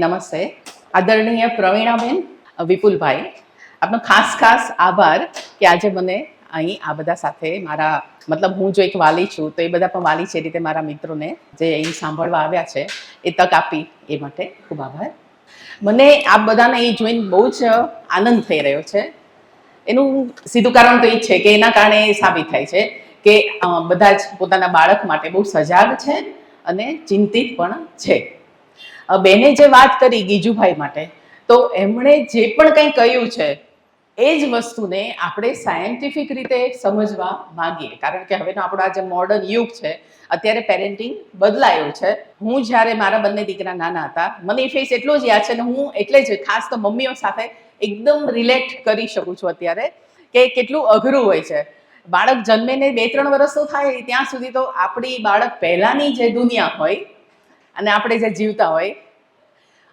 નમસ્તે આદરણીય પ્રવીણાબેન વિપુલભાઈ, આપનો ખાસ આભાર કે આજે મને અહીં આ બધા સાથે મારા હું જો એક વાલી છું તો એ બધા પણ વાલી છે રીતે મારા મિત્રોને જે અહીં સાંભળવા આવ્યા છે એ તક આપી એ માટે ખૂબ આભાર. મને આ બધાને એ જોઈને બહુ જ આનંદ થઈ રહ્યો છે. એનું સીધું કારણ તો એ છે કે એના કારણે એ સાબિત થાય છે કે બધા જ પોતાના બાળક માટે બહુ સજાગ છે અને ચિંતિત પણ છે. બેને જે વાત કરી ગીજુભાઈ માટે, તો એમણે જે પણ કંઈ કહ્યું છે એ જ વસ્તુને આપણે સાયન્ટિફિક રીતે સમજવા માંગીએ, કારણ કે હવેનો આપણો આ જે મોડર્ન યુગ છે, અત્યારે પેરેન્ટિંગ બદલાયું છે. હું જ્યારે મારા બંને દીકરા નાના હતા, મને એ ફેસ એટલો જ યાદ છે ને હું એટલે જ ખાસ તો મમ્મીઓ સાથે એકદમ રિલેટ કરી શકું છું અત્યારે કે કેટલું અઘરું હોય છે. બાળક જન્મેને 2-3 વર્ષનું થાય ત્યાં સુધી તો આપણી બાળક પહેલાંની જે દુનિયા હોય અને આપણે જે જીવતા હોય,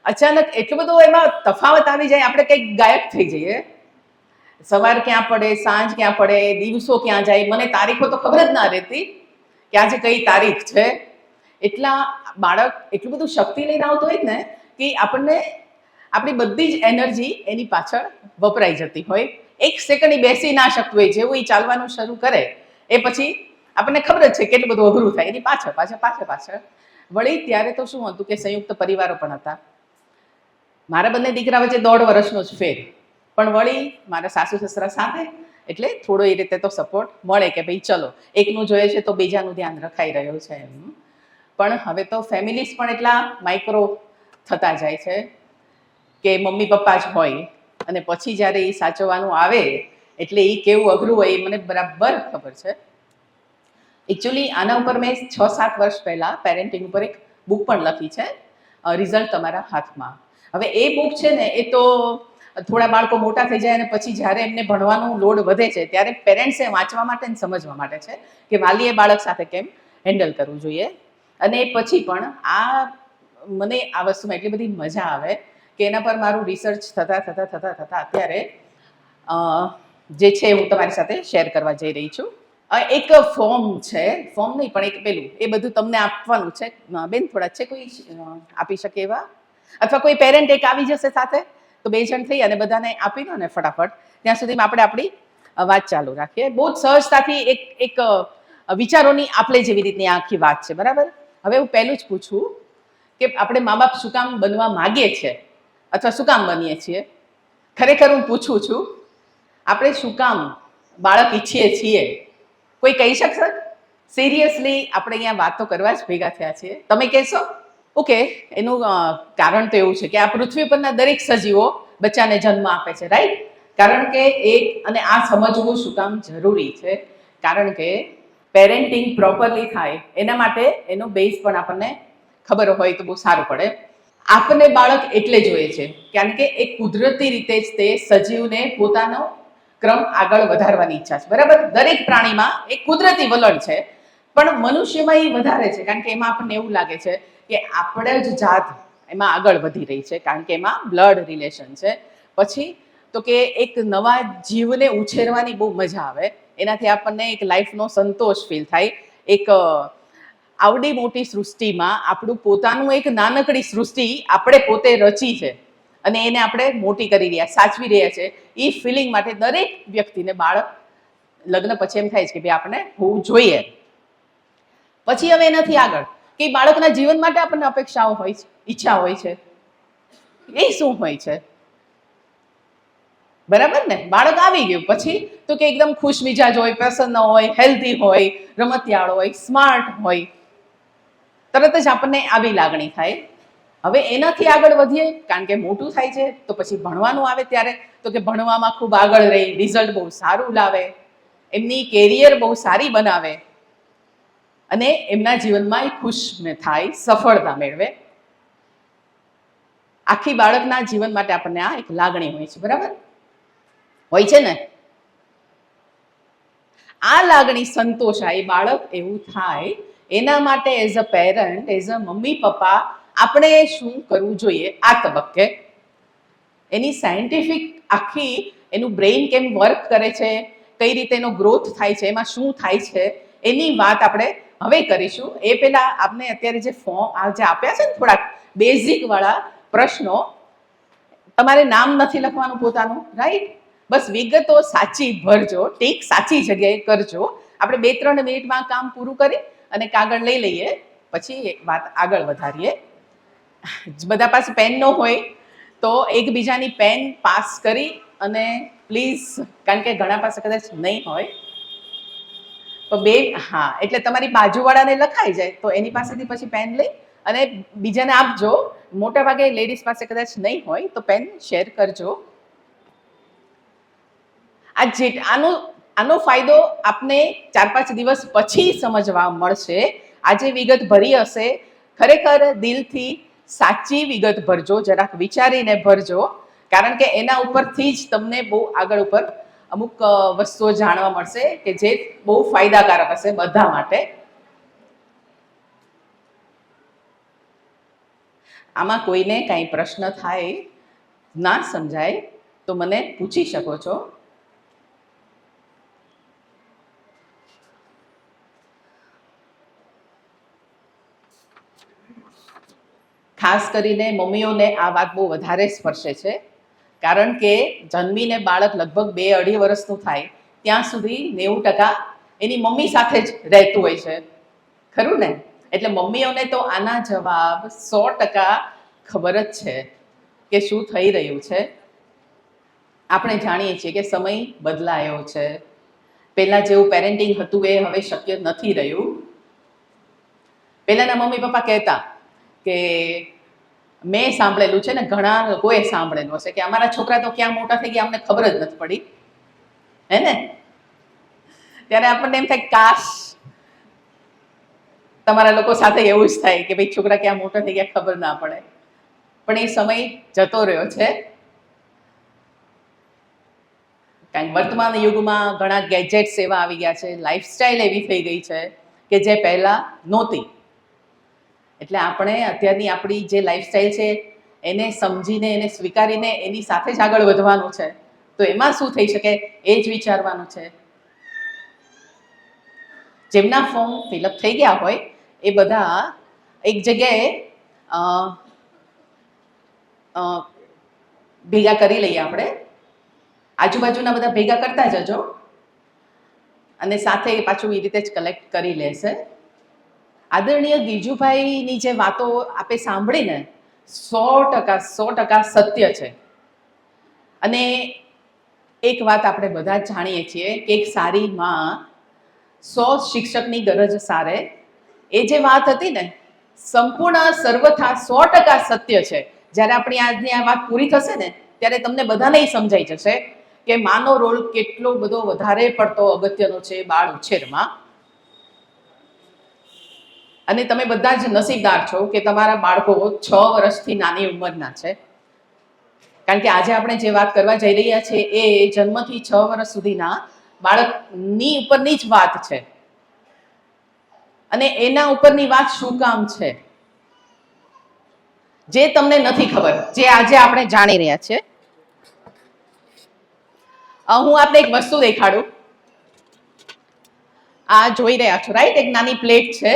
અચાનક એટલું બધું એમાં તફાવત આવી જાય, આપણે કંઈક ગાયબ થઈ જઈએ. સવાર ક્યાં પડે, સાંજ ક્યાં પડે, દિવસો ક્યાં જાય, મને તારીખો તો ખબર જ ના રહેતી કે આજે કઈ તારીખ છે. એટલા બાળક એટલું બધું શક્તિ લઈને આવતો હોય ને કે આપણને આપણી બધી જ એનર્જી એની પાછળ વપરાઈ જતી હોય. 1 સેકન્ડ બેસી ના શકતું હોય, જેવું એ ચાલવાનું શરૂ કરે એ પછી આપણને ખબર જ છે કેટલું બધું અઘરું થાય એની પાછળ વળી. ત્યારે તો શું હતું કે સંયુક્ત પરિવારો પણ હતા. મારા બંને દીકરા વચ્ચે 1.5 વર્ષનો જ ફેર, પણ વળી મારા સાસુ સસરા સાથે એટલે થોડો એ રીતે તો સપોર્ટ મળે કે ભાઈ ચલો એકનું જોઈએ છે તો બીજાનું ધ્યાન રખાઈ રહ્યું છે એમ. પણ હવે તો ફેમિલીઝ પણ એટલા માઇક્રો થતા જાય છે કે મમ્મી પપ્પા જ હોય અને પછી જ્યારે એ સાચવવાનું આવે એટલે એ કેવું અઘરું હોય એ મને બરાબર ખબર છે. એકચ્યુઅલી આના ઉપર મેં 6-7 વર્ષ પહેલાં પેરેન્ટિંગ ઉપર એક બુક પણ લખી છે, રિઝલ્ટ તમારા હાથમાં. હવે એ બુક છે ને એ તો થોડા બાળકો મોટા થઈ જાય અને પછી જ્યારે એમને ભણવાનું લોડ વધે છે ત્યારે પેરેન્ટ્સે વાંચવા માટે અને સમજવા માટે છે કે વાલીએ બાળક સાથે કેમ હેન્ડલ કરવું જોઈએ. અને પછી પણ મને આ વસ્તુમાં એટલી બધી મજા આવે કે એના પર મારું રિસર્ચ થતાં અત્યારે જે છે હું તમારી સાથે શેર કરવા જઈ રહી છું. એક ફોર્મ છે, ફોર્મ નહીં પણ એક પેલું, એ બધું તમને આપવાનું છે. બેન થોડા છે કોઈ આપી શકે એવા, અથવા કોઈ પેરેન્ટ એક આવી જશે સાથે તો 2 જણ થઈ અને બધાને આપી દો ને ફટાફટ. ત્યાં સુધીમાં આપણે આપણી વાત ચાલુ રાખીએ. બહુ જ સહજતાથી એક વિચારોની આપલે જેવી રીતની આખી વાત છે, બરાબર. હવે હું પહેલું જ પૂછું કે આપણે મા બાપ શું કામ બનવા માગીએ છીએ અથવા શું કામ બનીએ છીએ? ખરેખર હું પૂછું છું, આપણે શું કામ બાળક ઈચ્છીએ છીએ? કોઈ કહી શકશે? સિરિયસલી આપણે અહીંયા વાતો કરવા જ ભેગા થયા છીએ. તમે કહેશો? ઓકે, એનું કારણ તો એવું છે કે આ પૃથ્વી પરના દરેક સજીવો બચ્ચાને જન્મ આપે છે, રાઈટ? કારણ કે અને આ સમજવું શું કામ જરૂરી છે? કારણ કે પેરેન્ટિંગ પ્રોપરલી થાય એના માટે એનો બેઝ પણ આપણને ખબર હોય તો બહુ સારું પડે. આપણને બાળક એટલે જોઈએ છે કારણ કે એ કુદરતી રીતે જ તે સજીવને પોતાનો ક્રમ આગળ વધારવાની ઈચ્છા છે, બરાબર. દરેક પ્રાણીમાં એક કુદરતી વલણ છે, પણ મનુષ્યમાં એ વધારે છે કારણ કે એમાં આપણને એવું લાગે છે કે આપણે જ જાત એમાં આગળ વધી રહી છે, કારણ કે એમાં બ્લડ રિલેશન છે. પછી તો કે એક નવા જીવને ઉછેરવાની બહુ મજા આવે, એનાથી આપણને એક લાઈફનો સંતોષ ફીલ થાય. એક આવડી મોટી સૃષ્ટિમાં આપણું પોતાનું એક નાનકડી સૃષ્ટિ આપણે પોતે રચી છે અને એને આપણે મોટી કરી રહ્યા, સાચવી રહ્યા છે. એ ફિલિંગ માટે દરેક વ્યક્તિને બાળક લગ્ન પછી એમ થાય છે કે ભાઈ આપણે હોવું જોઈએ. પછી હવે એનાથી આગળ કે બાળકના જીવન માટે આપણને અપેક્ષાઓ હોય છે, ઈચ્છા હોય છે. એ શું હોય છે? બરાબર ને? બાળક આવી ગયું પછી તો કે એકદમ ખુશ મિજાજ હોય, પ્રસન્ન હોય, હેલ્ધી હોય, રમતિયાળ હોય, સ્માર્ટ હોય, તરત જ આપણને આવી લાગણી થાય. હવે એનાથી આગળ વધીએ કારણ કે મોટું થાય છે તો પછી ભણવાનું આવે ત્યારે તો કે ભણવામાં ખૂબ આગળ રહી, રિઝલ્ટ બહુ સારું લાવે, એમની કેરિયર બહુ સારી બનાવે અને એમના જીવનમાં ખુશ થાય, સફળતા મેળવે. આખી બાળકના જીવન માટે આપણને આ એક લાગણી હોય છે, બરાબર? હોય છે ને? આ લાગણી સંતોષાય, બાળક એવું થાય, એના માટે as a parent, as a mummy papa આપણે શું કરવું જોઈએ આ તબક્કે? એની સાયન્ટિફિક આખી એનું બ્રેઇન કેમ વર્ક કરે છે, કઈ રીતે એનો ગ્રોથ થાય છે, એમાં શું થાય છે, એની વાત આપણે હવે કરીશું. એ પહેલા આપને અત્યારે જે ફોર્મ જે આપ્યા છે ને થોડાક બેઝિક વાળા પ્રશ્નો, તમારે નામ નથી લખવાનું પોતાનું, રાઈટ? બસ વિગતો સાચી ભરજો, ટીક સાચી જગ્યાએ કરજો. આપણે 2-3 મિનિટમાં કામ પૂરું કરી અને કાગળ લઈ લઈએ, પછી વાત આગળ વધારીએ. બધા પાસે પેન ન હોય તો એકબીજાની પેન પાસ કરી અને પ્લીઝ, કારણ કે ઘણા પાસે કદાચ નહીં હોય તો હા, એટલે તમારી બાજુવાળાને લખાઈ જાય તો એની પાસેથી પછી પેન લઈ અને બીજાને આપજો. મોટા ભાગે લેડીઝ પાસે કદાચ નહીં હોય તો પેન શેર કરજો. આનો ફાયદો આપને 4-5 દિવસ પછી સમજવા મળશે. આજે વિગત ભરી હશે, ખરેખર દિલથી સાચી વિગત ભરજો, જરાક વિચારીને ભરજો, કારણ કે એના ઉપરથી જ તમને બહુ આગળ ઉપર અમુક વસ્તુઓ જાણવા મળશે કે જે બહુ ફાયદાકારક હશે બધા માટે. આમાં કોઈને કાંઈ પ્રશ્ન થાય, ના સમજાય તો મને પૂછી શકો છો. ખાસ કરીને મમ્મીઓને આ વાત બહુ વધારે સ્પર્શે છે, કારણ કે જન્મીને બાળક લગભગ 2-2.5 વર્ષનું થાય ત્યાં સુધી 90% એની મમ્મી સાથે જ રહેતું હોય છે, ખરું ને? એટલે મમ્મીઓને તો આના જવાબ 100% ખબર જ છે કે શું થઈ રહ્યું છે. આપણે જાણીએ છીએ કે સમય બદલાયો છે. પહેલાં જેવું પેરેન્ટિંગ હતું એ હવે શક્ય નથી રહ્યું. પહેલાંના મમ્મી પપ્પા કહેતા કે મેં સાંભળેલું છે ને ઘણા લોકોએ સાંભળેલું હશે કે અમારા છોકરા તો ક્યાં મોટા થઈ ગયા અમને ખબર જ નથી પડી, હે ને? ત્યારે આપણને એમ થાય કાશ તમારા લોકો સાથે એવું જ થાય કે ભાઈ છોકરા ક્યાં મોટા થઈ ગયા ખબર ના પડે. પણ એ સમય જતો રહ્યો છે. કારણ કે વર્તમાન યુગમાં ઘણા ગેજેટ્સ એવા આવી ગયા છે, લાઈફસ્ટાઈલ એવી થઈ ગઈ છે કે જે પહેલા નહોતી. એટલે આપણે અત્યારની આપણી જે લાઈફસ્ટાઈલ છે એને સમજીને, એને સ્વીકારીને એની સાથે જ આગળ વધવાનું છે. તો એમાં શું થઈ શકે એ જ વિચારવાનું છે. જેમના ફોર્મ ફિલઅપ થઈ ગયા હોય એ બધા એક જગ્યાએ ભેગા કરી લઈએ. આપણે આજુબાજુના બધા ભેગા કરતા જજો અને સાથે પાછું એ રીતે જ કલેક્ટ કરી લેશે. આદરણીય ગીજુભાઈની જે વાતો આપે સાંભળીને 100% સત્ય છે. અને એક વાત આપણે બધા જ જાણીએ છીએ કે એક સારી માં 100 શિક્ષકની ગરજ સારે. એ જે વાત હતી ને સંપૂર્ણ સર્વથા 100% સત્ય છે. જ્યારે આપણી આજની આ વાત પૂરી થશે ને ત્યારે તમને બધાને સમજાઈ જશે કે માનો રોલ કેટલો બધો વધારે પડતો અગત્યનો છે બાળ ઉછેરમાં. અને તમે બધા જ નસીબદાર છો કે તમારા બાળકો 6 વર્ષથી નાની ઉંમરના છે. કારણ કે આજે આપણે જે વાત કરવા જઈ રહ્યા છીએ એ જન્મથી 6 વર્ષ સુધીના બાળકની ઉપરની જ વાત છે. અને એના ઉપરની વાત શું કામ છે જે તમને નથી ખબર, જે આજે આપણે જાણી રહ્યા છીએ. હું આપને એક વસ્તુ દેખાડું. આ જોઈ રહ્યા છો, રાઈટ? એક નાની પ્લેટ છે.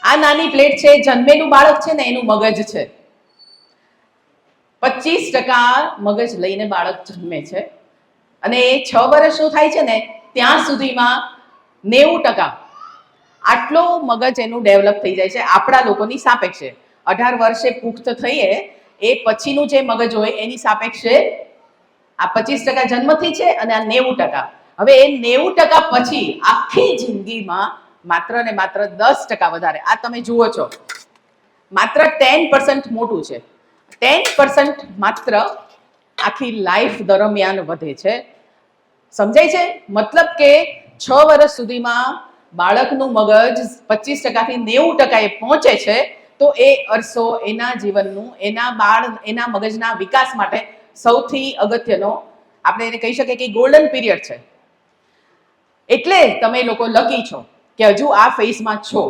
આ નાની પ્લેટ છે, જન્મેલું બાળક છે ને એનું મગજ છે. 25% મગજ લઈને બાળક જન્મે છે અને એ 6 વર્ષનું થાય છે ને ત્યાં સુધીમાં 90% આટલો મગજ એનું ડેવલપ થઈ જાય છે આપણા લોકોની સાપેક્ષે. 18 વર્ષે પુખ્ત થઈએ એ પછીનું જે મગજ હોય એની સાપેક્ષે આ 25% જન્મથી છે અને આ 90%. હવે એ 90% પછી આખી જિંદગીમાં માત્ર ને માત્ર 10% વધારે. આ તમે જુઓ છો, માત્ર 10% મોટું છે. 10% માત્ર આખી લાઈફ દરમિયાન વધે છે. સમજાય છે? મતલબ કે 6 વર્ષ સુધીમાં બાળકનું મગજ 25% થી 90% એ પહોંચે છે તો એ અરસો એના જીવનનું, એના મગજના વિકાસ માટે સૌથી અગત્યનો, આપણે એને કહી શકીએ કે ગોલ્ડન પીરિયડ છે. એટલે તમે લોકો લકી છો કે હજુ આ ફેઝમાં છો.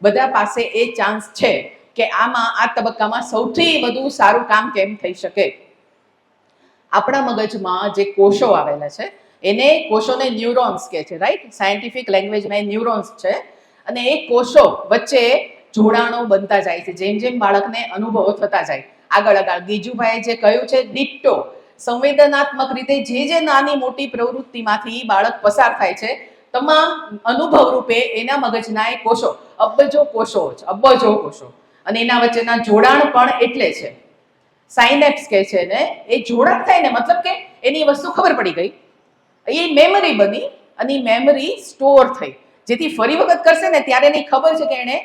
બધા પાસે એ ચાન્સ છે કે આ તબક્કામાં સૌથી વધુ સારું કામ કેમ થઈ શકે. આપણા મગજમાં જે કોષો આવેલા છે એને કોષોને ન્યુરોન્સ કહે છે, રાઈટ? સાયન્ટિફિક લેંગ્વેજમાં એ ન્યુરોન્સ છે. અને એ કોષો વચ્ચે જોડાણો બનતા જાય છે જેમ જેમ બાળકને અનુભવો થતા જાય. આગળ આગળ ગીજુભાઈએ જે કહ્યું છે ડિટ્ટો. સંવેદનાત્મક રીતે જે નાની મોટી પ્રવૃત્તિમાંથી બાળક પસાર થાય છે તમામ અનુભવ રૂપે એના મગજના એ કોષો, અબજો કોષો અને એના વચ્ચેના જોડાણ પણ એટલે છે સાઇનેપ્સ કે છે ને, એ જોડાણ થાય ને મતલબ કે એની વસ્તુ ખબર પડી ગઈ, એ મેમરી બની અને મેમરી સ્ટોર થઈ, જેથી ફરી વખત કરશે ને ત્યારે એની ખબર છે કે એણે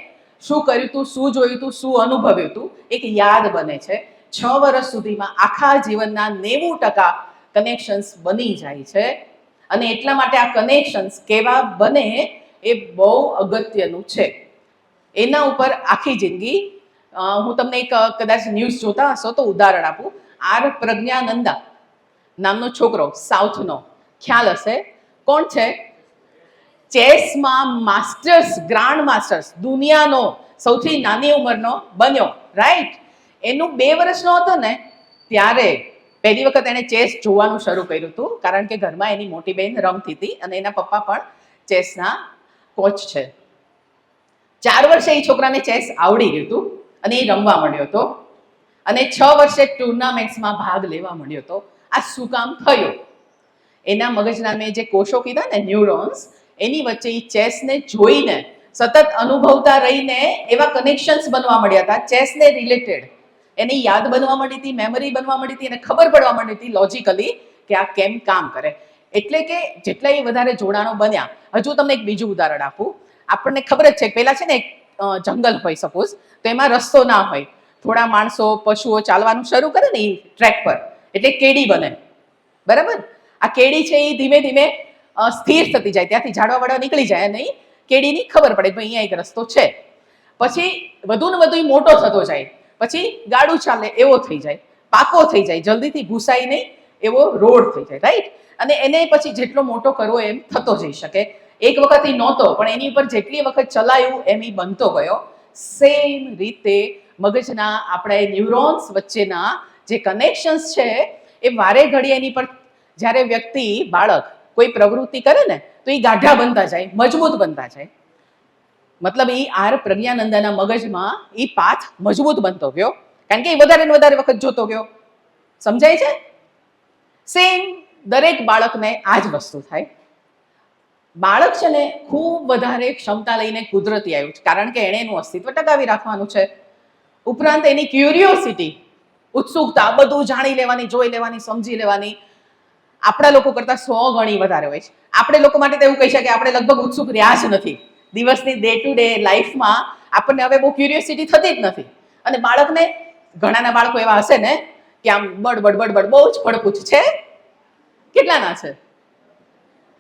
શું કર્યું હતું, શું જોયું હતું, શું અનુભવ્યું હતું, એક યાદ બને છે. 6 વર્ષ સુધીમાં આખા જીવનના 90% કનેક્શન્સ બની જાય છે અને એટલા માટે આ કનેક્શન્સ કેવા બને એ બહુ અગત્યનું છે. એના ઉપર આખી જિંદગી હું તમને એક કદાચ ન્યૂઝ જોતા હશો તો ઉદાહરણ આપું. આર પ્રજ્ઞાનંદા નામનો છોકરો, સાઉથનો, ખ્યાલ હશે કોણ છે? ચેસમાં માસ્ટર્સ, ગ્રાન્ડ માસ્ટર્સ, દુનિયાનો સૌથી નાની ઉંમરનો બન્યો, રાઈટ? એનું 2 વર્ષનો હતો ને ત્યારે પહેલી વખત એણે ચેસ જોવાનું શરૂ કર્યું હતું, કારણ કે ઘરમાં એની મોટી બહેન રમતી હતી અને એના પપ્પા પણ ચેસના કોચ છે. 4 વર્ષે એ છોકરાને ચેસ આવડી ગયું હતું અને એ રમવા માંડ્યો હતો અને 6 વર્ષે ટુર્નામેન્ટ્સમાં ભાગ લેવા માંડ્યો હતો. આ શું કામ થયું? એના મગજના મેં જે કોષો કીધા ને, ન્યુરોન્સ, એની વચ્ચે એ ચેસને જોઈને સતત અનુભવતા રહીને એવા કનેક્શન્સ બનવા મળ્યા હતા ચેસને રિલેટેડ. એની યાદ બનવા માંડી હતી, મેમરી બનવા માંડી હતી, એને ખબર પડવા માંડી હતી લોજિકલી કે આ કેમ કામ કરે. એટલે કે જેટલા એ વધારે જોડાણો બન્યા. હજુ તમને એક બીજું ઉદાહરણ આપું. આપણને ખબર જ છે પેલા છે ને એક જંગલ હોય સપોઝ, તો એમાં રસ્તો ના હોય, થોડા માણસો પશુઓ ચાલવાનું શરૂ કરે ને એ ટ્રેક પર, એટલે કેડી બને, બરાબર? આ કેડી છે એ ધીમે ધીમે સ્થિર થતી જાય, ત્યાંથી ઝાડવા વાળવા નીકળી જાય અને કેડીની ખબર પડે કે અહીંયા એક રસ્તો છે. પછી વધુ ને વધુ મોટો થતો જાય, પછી ગાડું ચાલે એવો થઈ જાય, પાકો થઈ જાય, જલ્દીથી ભૂસાય નહીં એવો રોડ થઈ જાય, રાઈટ? અને એને પછી જેટલો મોટો કરવો એમ થતો જઈ શકે. એક વખત એ નહોતો, પણ એની ઉપર જેટલી વખત ચલાયું એમ એ બનતો ગયો. સેમ રીતે મગજના આપણા ન્યુરોન્સ વચ્ચેના જે કનેક્શન્સ છે એ વારે ઘડીએ એની પર જ્યારે વ્યક્તિ, બાળક કોઈ પ્રવૃત્તિ કરે ને તો એ ગાઢા બનતા જાય, મજબૂત બનતા જાય. મતલબ એ આર પ્રજ્ઞાનંદાના મગજમાં એ પાથ મજબૂત બનતો ગયો, કારણ કે એ વધારે ને વધારે વખત જોતો ગયો. સમજાય છે? સેમ દરેક બાળકને આ જ વસ્તુ થાય. બાળક છે ને ખૂબ વધારે ક્ષમતા લઈને કુદરતી આવ્યું છે, કારણ કે એણે એનું અસ્તિત્વ ટકાવી રાખવાનું છે. ઉપરાંત એની ક્યુરિયોસિટી, ઉત્સુકતા, બધું જાણી લેવાની, જોઈ લેવાની, સમજી લેવાની આપણા લોકો કરતા 100 ગણી વધારે હોય છે. આપણે લોકો માટે તો એવું કહી શકીએ આપણે લગભગ ઉત્સુક રહ્યા જ નથી. દિવસની ડે ટુ ડે લાઈફમાં આપણને હવે બહુ ક્યુરિયોસિટી થતી જ નથી. અને બાળકને, ઘણાના બાળકો એવા હશે ને કે આમ બડબડ બહુ જ પડપૂછ છે. કેટલાના છે?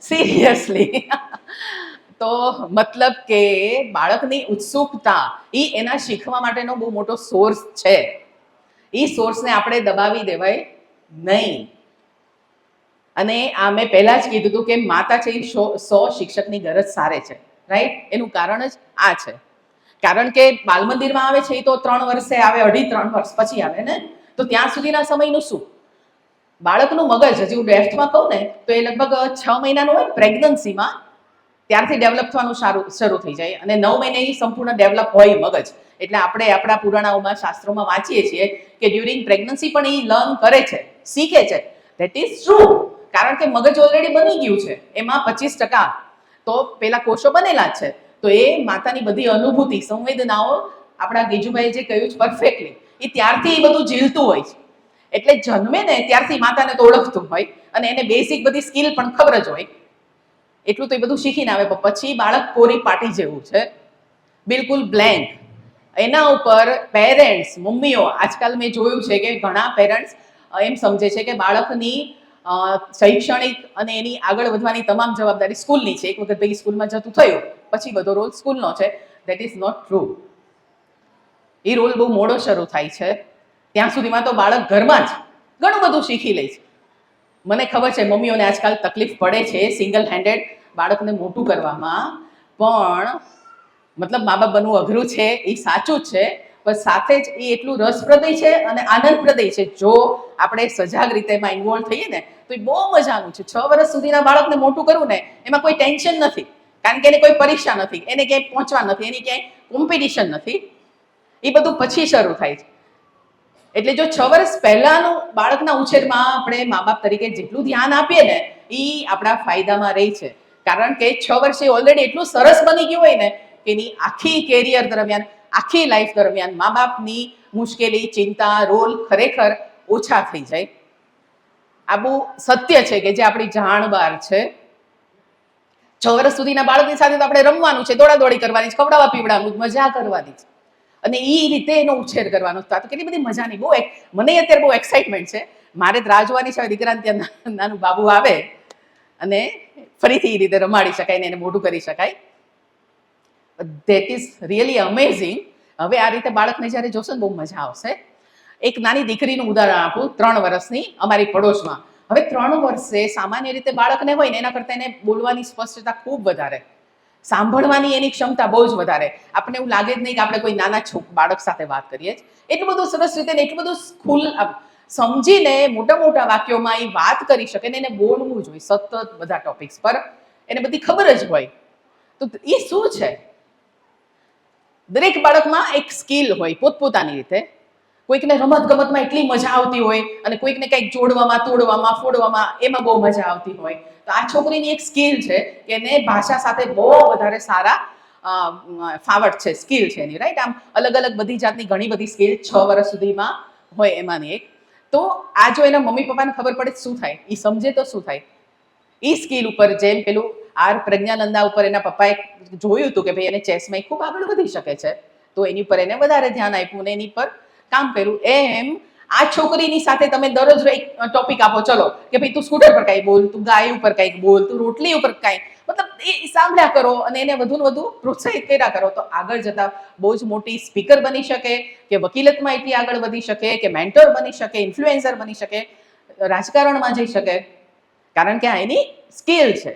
સિરિયસલી? તો મતલબ કે બાળકની ઉત્સુકતા એ એના શીખવા માટેનો બહુ મોટો સોર્સ છે. એ સોર્સને આપણે દબાવી દેવાય નહીં. અને આ મેં પહેલા જ કીધું હતું કે માતા છે એ 100 શિક્ષકની ગરજ સારે છે, રાઈટ? એનું કારણ જ આ છે. કારણ કે બાલ મંદિરમાં આવે છે એ તો 3 વર્ષે આવે, 2.5-3 વર્ષ પછી આવે ને, તો ત્યાં સુધીના સમયનું શું? બાળકનું મગજ, હજી હું ડેફ્થમાં કહું ને તો એ લગભગ 6 મહિનાનું હોય પ્રેગ્નન્સીમાં, ત્યારથી ડેવલપ થવાનું શરૂ થઈ જાય અને 9 મહિને એ સંપૂર્ણ ડેવલપ હોય મગજ. એટલે આપણે આપણા પુરાણાઓમાં, શાસ્ત્રોમાં વાંચીએ છીએ કે ડ્યુરિંગ પ્રેગ્નન્સી પણ એ લર્ન કરે છે, શીખે છે. ધેટ ઇઝ ટ્રુ, કારણ કે મગજ ઓલરેડી બની ગયું છે, એમાં 25% તો પેલા કોષો બનેલા જ છે. તો એ માતાની બધી અનુભૂતિ, સંવેદનાઓ, આપણા ગીજુભાઈએ જે કહ્યું છે પરફેક્ટલી, એ ત્યારથી એ બધું ઝીલતું હોય છે. એટલે જન્મે ને ત્યારથી માતાને તો ઓળખતું હોય અને એને બેસિક બધી સ્કિલ પણ ખબર જ હોય. એટલું તો એ બધું શીખીને આવે, પણ પછી બાળક કોરી પાટી જેવું છે, બિલકુલ બ્લેન્ક. એના ઉપર પેરેન્ટ્સ, મમ્મીઓ, આજકાલ મેં જોયું છે કે ઘણા પેરેન્ટ્સ એમ સમજે છે કે બાળકની શૈક્ષણિક અને એની આગળ વધવાની તમામ જવાબદારી સ્કૂલની છે. એક વખત ભાઈ સ્કૂલમાં જતું થયું પછી બધો રોલ સ્કૂલનો છે. That is not true. એ રોલ બહુ મોડો શરૂ થાય છે. ત્યાં સુધીમાં તો બાળક ઘરમાં જ ઘણું બધું શીખી લે છે. મને ખબર છે મમ્મીઓને આજકાલ તકલીફ પડે છે સિંગલ હેન્ડેડ બાળકને મોટું કરવામાં, પણ મતલબ મા બાપ બનવું અઘરું છે એ સાચું જ છે, પણ સાથે જ એ એટલું રસપ્રદય છે અને આનંદપ્રદય છે. જો આપણે સજાગ રીતે એમાં ઇન્વોલ્વ થઈએ ને તો એ બહુ મજાનું છે. 6 વર્ષ સુધીના બાળકને મોટું કરવું ને એમાં કોઈ ટેન્શન નથી, કારણ કે એને કોઈ પરીક્ષા નથી, એને ક્યાંય પહોંચવા નથી, એની ક્યાંય કોમ્પિટિશન નથી. એ બધું પછી શરૂ થાય છે. એટલે જો 6 વર્ષ પહેલાનું બાળકના ઉછેરમાં આપણે મા બાપ તરીકે જેટલું ધ્યાન આપીએ ને એ આપણા ફાયદામાં રહી છે. કારણ કે 6 વર્ષે ઓલરેડી એટલું સરસ બની ગયું હોય ને કે એની આખી કેરિયર દરમિયાન, આખી લાઈફ દરમિયાન મા બાપની મુશ્કેલી, ચિંતા, રોલ ખરેખર ઓછા થઈ જાય. આ બહુ સત્ય છે કે જે આપણી જાણ બહાર છે. 6 વર્ષ સુધીના બાળકની સાથે તો આપણે રમવાનું છે, દોડાદોડી કરવાની છે, ખવડાવવા પીવડાવવાનું, મજા કરવાની છે અને એ રીતે એનો ઉછેર કરવાનો છે. તો કેટલી બધી મજાની, બહુ મને અત્યારે બહુ એક્સાઇટમેન્ટ છે. મારે જ રાહ જોવાની છે દીકરાને ત્યાં નાનું બાબુ આવે અને ફરીથી એ રીતે રમાડી શકાય ને એને મોટું કરી શકાય. That is really amazing. હવે આ રીતે બાળકને જ્યારે જોશો ને બહુ મજા આવશે. એક નાની દીકરીનું ઉદાહરણ આપું, 3 વર્ષની, અમારી પડોશમાં. હવે 3 વર્ષે સામાન્ય રીતે બાળકને હોય ને એના કરતાં એને બોલવાની સ્પષ્ટતા ખૂબ વધારે, સાંભળવાની એની ક્ષમતા બહુ જ વધારે. આપણને એવું લાગે જ નહીં કે આપણે કોઈ નાના બાળક સાથે વાત કરીએ જ. એટલું બધું સરસ રીતે ને એટલું બધું સમજીને મોટા મોટા વાક્યોમાં એ વાત કરી શકે ને એને બોલવું જોઈએ સતત બધા ટોપિક્સ પર, એને બધી ખબર જ હોય. તો એ શું છે? દરેક બાળકમાં એક સ્કિલ હોય પોતપોતાની રીતે. કોઈકને રમત ગમતમાં એટલી મજા આવતી હોય અને કોઈકને કંઈક જોડવામાં, તોડવામાં, ફોડવામાં એમાં બહુ મજા આવતી હોય. તો આ છોકરીની એક સ્કિલ છે કે એને ભાષા સાથે બહુ વધારે સારા ફાવટ છે, સ્કિલ છે એની, રાઈટ? આમ અલગ અલગ બધી જાતની ઘણી બધી સ્કિલ 6 વર્ષ સુધીમાં હોય એમાંની એક. તો આ જો એના મમ્મી પપ્પાને ખબર પડે શું થાય, એ સમજે તો શું થાય? એ સ્કિલ ઉપર જેમ પેલું પ્રજ્ઞાનંદા ઉપર એના પપ્પાએ જોયું હતું કે ભાઈ એને ચેસમાં ખૂબ આગળ વધી શકે છે, તો એની પર એને વધારે ધ્યાન આપ્યું ને એની પર કામ કર્યું. એમ આ છોકરીની સાથે તમે દરરોજ એક ટોપિક આપો, ચલો કે ભાઈ તું સ્કૂટર પર કાંઈ બોલ, તું ગાય ઉપર કાંઈક બોલ, તું રોટલી ઉપર કાંઈ, મતલબ એ સાંભળ્યા કરો અને એને વધુ ને વધુ પ્રોત્સાહિત કર્યા કરો, તો આગળ જતા બહુ જ મોટી સ્પીકર બની શકે, કે વકીલતમાં એટલી આગળ વધી શકે, કે મેન્ટર બની શકે, ઇન્ફ્લુએન્સર બની શકે, રાજકારણમાં જઈ શકે, કારણ કે આ એની સ્કિલ છે.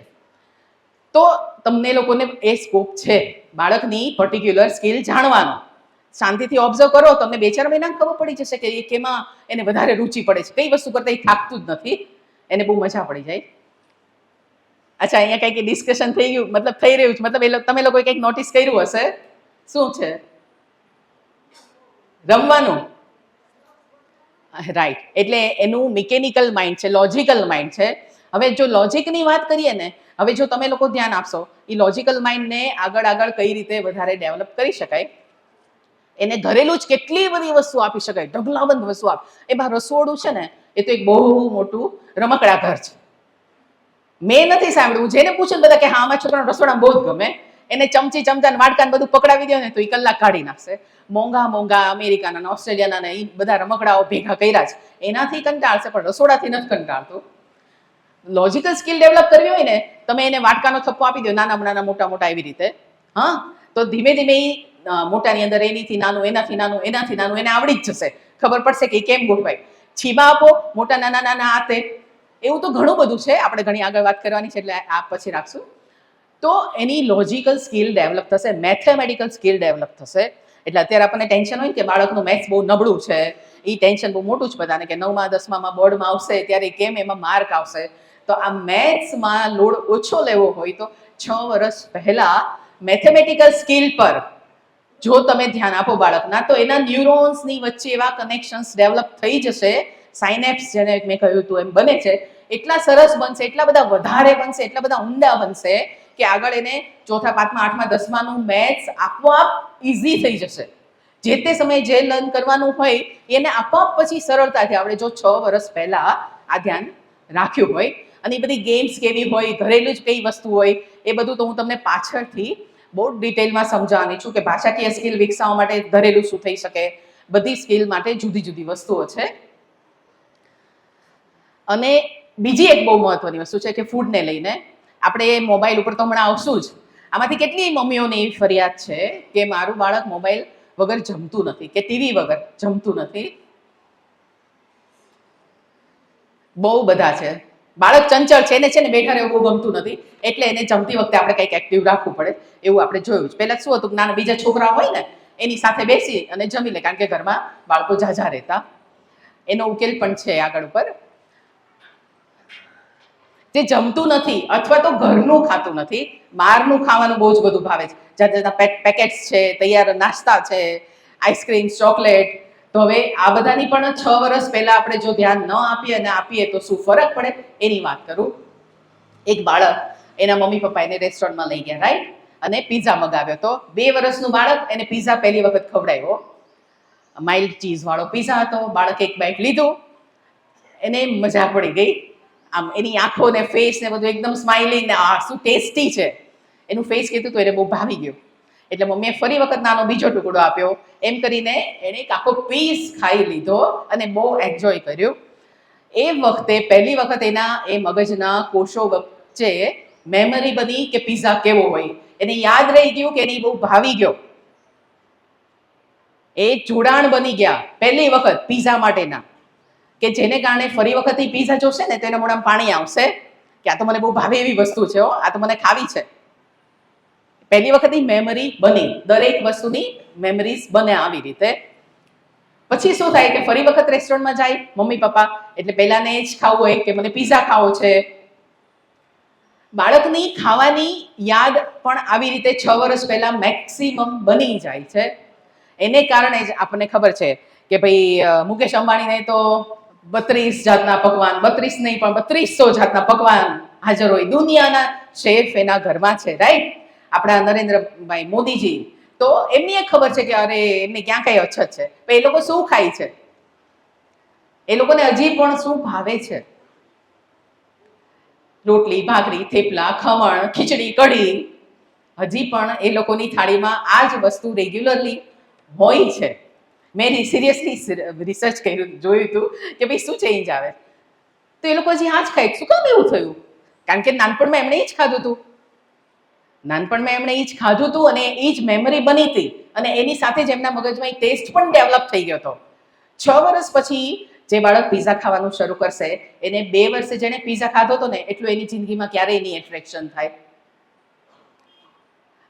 તો તમને લોકોને એ સ્કોપ છે બાળકની પર્ટિક્યુલર સ્કિલ જાણવાનો. શાંતિથી ઓબ્ઝર્વ કરો, તમને 2-4 મહિના ખબર પડી જશે કે કેમાં એને વધારે રુચિ પડે છે, કઈ વસ્તુ કરતા એ થાકતું જ નથી, એને બહુ મજા પડી જાય. અચ્છા, અહીંયા કંઈક ડિસ્કશન થઈ ગયું, મતલબ થઈ રહ્યું છે, મતલબ તમે લોકોએ કંઈક નોટિસ કર્યું હશે. શું છે? રમવાનું, રાઈટ. એટલે એનું મિકેનિકલ માઇન્ડ છે, લોજિકલ માઇન્ડ છે. હવે જો લોજિકની વાત કરીએ ને, હવે જો તમે લોકો ધ્યાન આપશો, એ લોજિકલ માઇન્ડને આગળ આગળ કઈ રીતે વધારે ડેવલપ કરી શકાય, એને ઘરેલું જ કેટલી બધી વસ્તુ આપી શકાય, ઢગલાબંધ વસ્તુ એમાં રસોડું છે ને, એ તો એક બહુ મોટું રમકડા ઘર છે. મેં નથી સાંભળ્યું, જેને પૂછ્યું બધા કે હા, અમારા છોકરાને રસોડા બહુ જ ગમે, એને ચમચી ચમચા વાટકા બધું પકડાવી દો ને તો એ કલાક કાઢી નાખશે. મોંઘા મોંઘા અમેરિકાના, ઓસ્ટ્રેલિયાના એ બધા રમકડાઓ ભેગા કર્યા છે, એનાથી કંટાળશે, પણ રસોડાથી નથી કંટાળતું. લોજિકલ સ્કિલ ડેવલપ કરવી હોય ને, તમે એને વાટકાનો થપ્પો આપી દો, નાના નાના મોટા મોટા એવી રીતે, હા, તો ધીમે ધીમે મોટાની અંદર એનીથી નાનું, એનાથી નાનું, એનાથી નાનું, એને આવડી જ જશે, ખબર પડશે કે કેમ ગોઠવાય. છીબા આપો, મોટા નાના નાના આતે, એવું તો ઘણું બધું છે, આપણે ઘણી આગળ વાત કરવાની છે એટલે આ પછી રાખશું. તો એની લોજિકલ સ્કિલ ડેવલપ થશે, મેથેમેટિકલ સ્કિલ ડેવલપ થશે. એટલે અત્યારે આપણને ટેન્શન હોય કે બાળકનું મેથ્સ બહુ નબળું છે, એ ટેન્શન બહુ મોટું જ બધાને કે 9મા 10મામાં બોર્ડમાં આવશે ત્યારે કેમ એમાં માર્ક આવશે. તો આ મેથ્સમાં લોડ ઓછો લેવો હોય તો 6 વર્ષ પહેલા મેથેમેટિકલ સ્કિલ પર જો તમે ધ્યાન આપો બાળકના, તો એના ન્યુરોન્સની વચ્ચે એવા કનેક્શન્સ ડેવલપ થઈ જશે, સાયનેપ્સ જેને મેં કહ્યું હતું એમ બને છે, એટલા સરસ બનશે, એટલા બધા વધારે બનશે, એટલા બધા ઊંડા બનશે કે આગળ એને 4થા 5મા 8મા 10માનું મેથ્સ આપોઆપ ઇઝી થઈ જશે. જે તે સમયે જે લર્ન કરવાનું હોય એને આપોઆપ પછી સરળતાથી આવડે, જો 6 વર્ષ પહેલા આ ધ્યાન રાખ્યું હોય. અને એ બધી ગેમ્સ કેવી હોય, ઘરેલું જ કઈ વસ્તુ હોય, એ બધું તો હું તમને પાછળથી બહુ ડિટેલમાં સમજાવવાની છું કે ભાષાકીય સ્કિલ વિકસાવવા માટે ઘરેલું શું થઈ શકે, બધી સ્કિલ માટે જુદી જુદી વસ્તુઓ છે. અને બીજી એક બહુ મહત્વની વસ્તુ છે કે ફૂડને લઈને આપણે મોબાઈલ ઉપર તો હમણાં આવશું જ, આમાંથી કેટલી મમ્મીઓને એવી ફરિયાદ છે કે મારું બાળક મોબાઈલ વગર જમતું નથી કે ટીવી વગર જમતું નથી. બહુ બધા છે. બાળક ચંચળ છે, એને છે ને બેઠા રહેવું બહુ ગમતું નથી, એટલે એને જમતી વખતે આપણે કંઈક એક્ટિવ રાખવું પડે, એવું આપણે જોયું છે. પહેલા શું હતું કે નાના બીજા છોકરા હોય ને એની સાથે બેસી અને જમી લે, કારણ કે ઘરમાં બાળકો ઝાઝા રહેતા. એનો ઉકેલ પણ છે આગળ ઉપર. જે જમતું નથી અથવા તો ઘરનું ખાતું નથી, બહારનું ખાવાનું બહુ જ બધું ભાવે છે, જાત જાતના પેકેટ્સ છે, તૈયાર નાસ્તા છે, આઈસ્ક્રીમ, ચોકલેટ, તો હવે આ બધાની પણ 6 વર્ષ પહેલા આપણે જો ધ્યાન ન આપીએ અને આપીએ તો શું ફરક પડે એની વાત કરું. એક બાળક એના મમ્મી પપ્પા એને રેસ્ટોરન્ટમાં લઈ ગયા, રાઈટ, અને પીઝા મગાવ્યો. તો 2 વર્ષનું બાળક, એને પીઝા પહેલી વખત ખવડાવ્યો. માઇલ્ડ ચીઝ વાળો પીઝા હતો. બાળક એક બાઈટ લીધું, એને મજા પડી ગઈ. આમ એની આંખો ને ફેસ ને બધું એકદમ સ્માઇલિંગ ને આ શું ટેસ્ટી છે એનું ફેસ કીધું તો એને બહુ ભાવી ગયું. એટલે મમ્મીએ ફરી વખત નાનો બીજો ટુકડો આપ્યો. એમ કરીને એને એક આખો પીસ ખાઈ લીધો અને બહુ એન્જોય કર્યું. એ વખતે પહેલી વખત એના એ મગજના કોષો વચ્ચે મેમરી બની કે પીઝા કેવો હોય. એને યાદ રહી ગયું કે એને બહુ ભાવી ગયો. એ જોડાણ બની ગયા પહેલી વખત પીઝા માટેના, કે જેને કારણે ફરી વખત એ પીઝા જોશે ને તો એના મોઢામાં પાણી આવશે કે આ તો મને બહુ ભાવે એવી વસ્તુ છે, આ તો મને ખાવી છે. પહેલી વખત મેમરી બની. દરેક વસ્તુની મેમરીઝ બને આવી રીતે. પછી શું થાય કે ફરી વખત રેસ્ટોરન્ટમાં જાય મમ્મી પપ્પા, એટલે પહેલાને જ ખાવું હોય કે મને પીઝા ખાવો છે. બાળકની ખાવાની યાદ પણ આવી રીતે 6 વર્ષ પહેલા મેક્સિમમ બની જાય છે. એને કારણે જ આપણને ખબર છે કે ભાઈ મુકેશ અંબાણીને તો 32 જાતના પકવાન, 32 નહીં પણ 3200 જાતના પકવાન હાજર હોય. દુનિયાના શેફ એના ઘરમાં છે, રાઈટ. આપણા નરેન્દ્રભાઈ મોદીજી તો એમની એ ખબર છે કે અરે એમને ક્યાં કઈ અછત છે, એ લોકો શું ખાય છે, એ લોકોને હજી પણ શું ભાવે છે. રોટલી, ભાખરી, થેપલા, ખમણ, ખીચડી, કઢી, હજી પણ એ લોકોની થાળીમાં આ જ વસ્તુ રેગ્યુલરલી હોય છે. મેં સિરિયસલી રિસર્ચ કર્યું, જોયું હતું કે ભાઈ શું ચેન્જ આવે. તો એ લોકો હજી આ જ ખાય. શું કામ એવું થયું? કારણ કે નાનપણમાં એમણે એ જ ખાધું હતું. નાનપણમાં એમણે એ જ ખાધું હતું અને એ જ મેમરી બની હતી અને એની સાથે જ એમના મગજમાં એક ટેસ્ટ પણ ડેવલપ થઈ ગયો હતો. 6 વર્ષ પછી જે બાળક પીઝા ખાવાનું શરૂ કરશે એને 2 વર્ષે જેને પીઝા ખાધો હતો ને એટલું એની જિંદગીમાં ક્યારે એની એટ્રેક્શન થાય.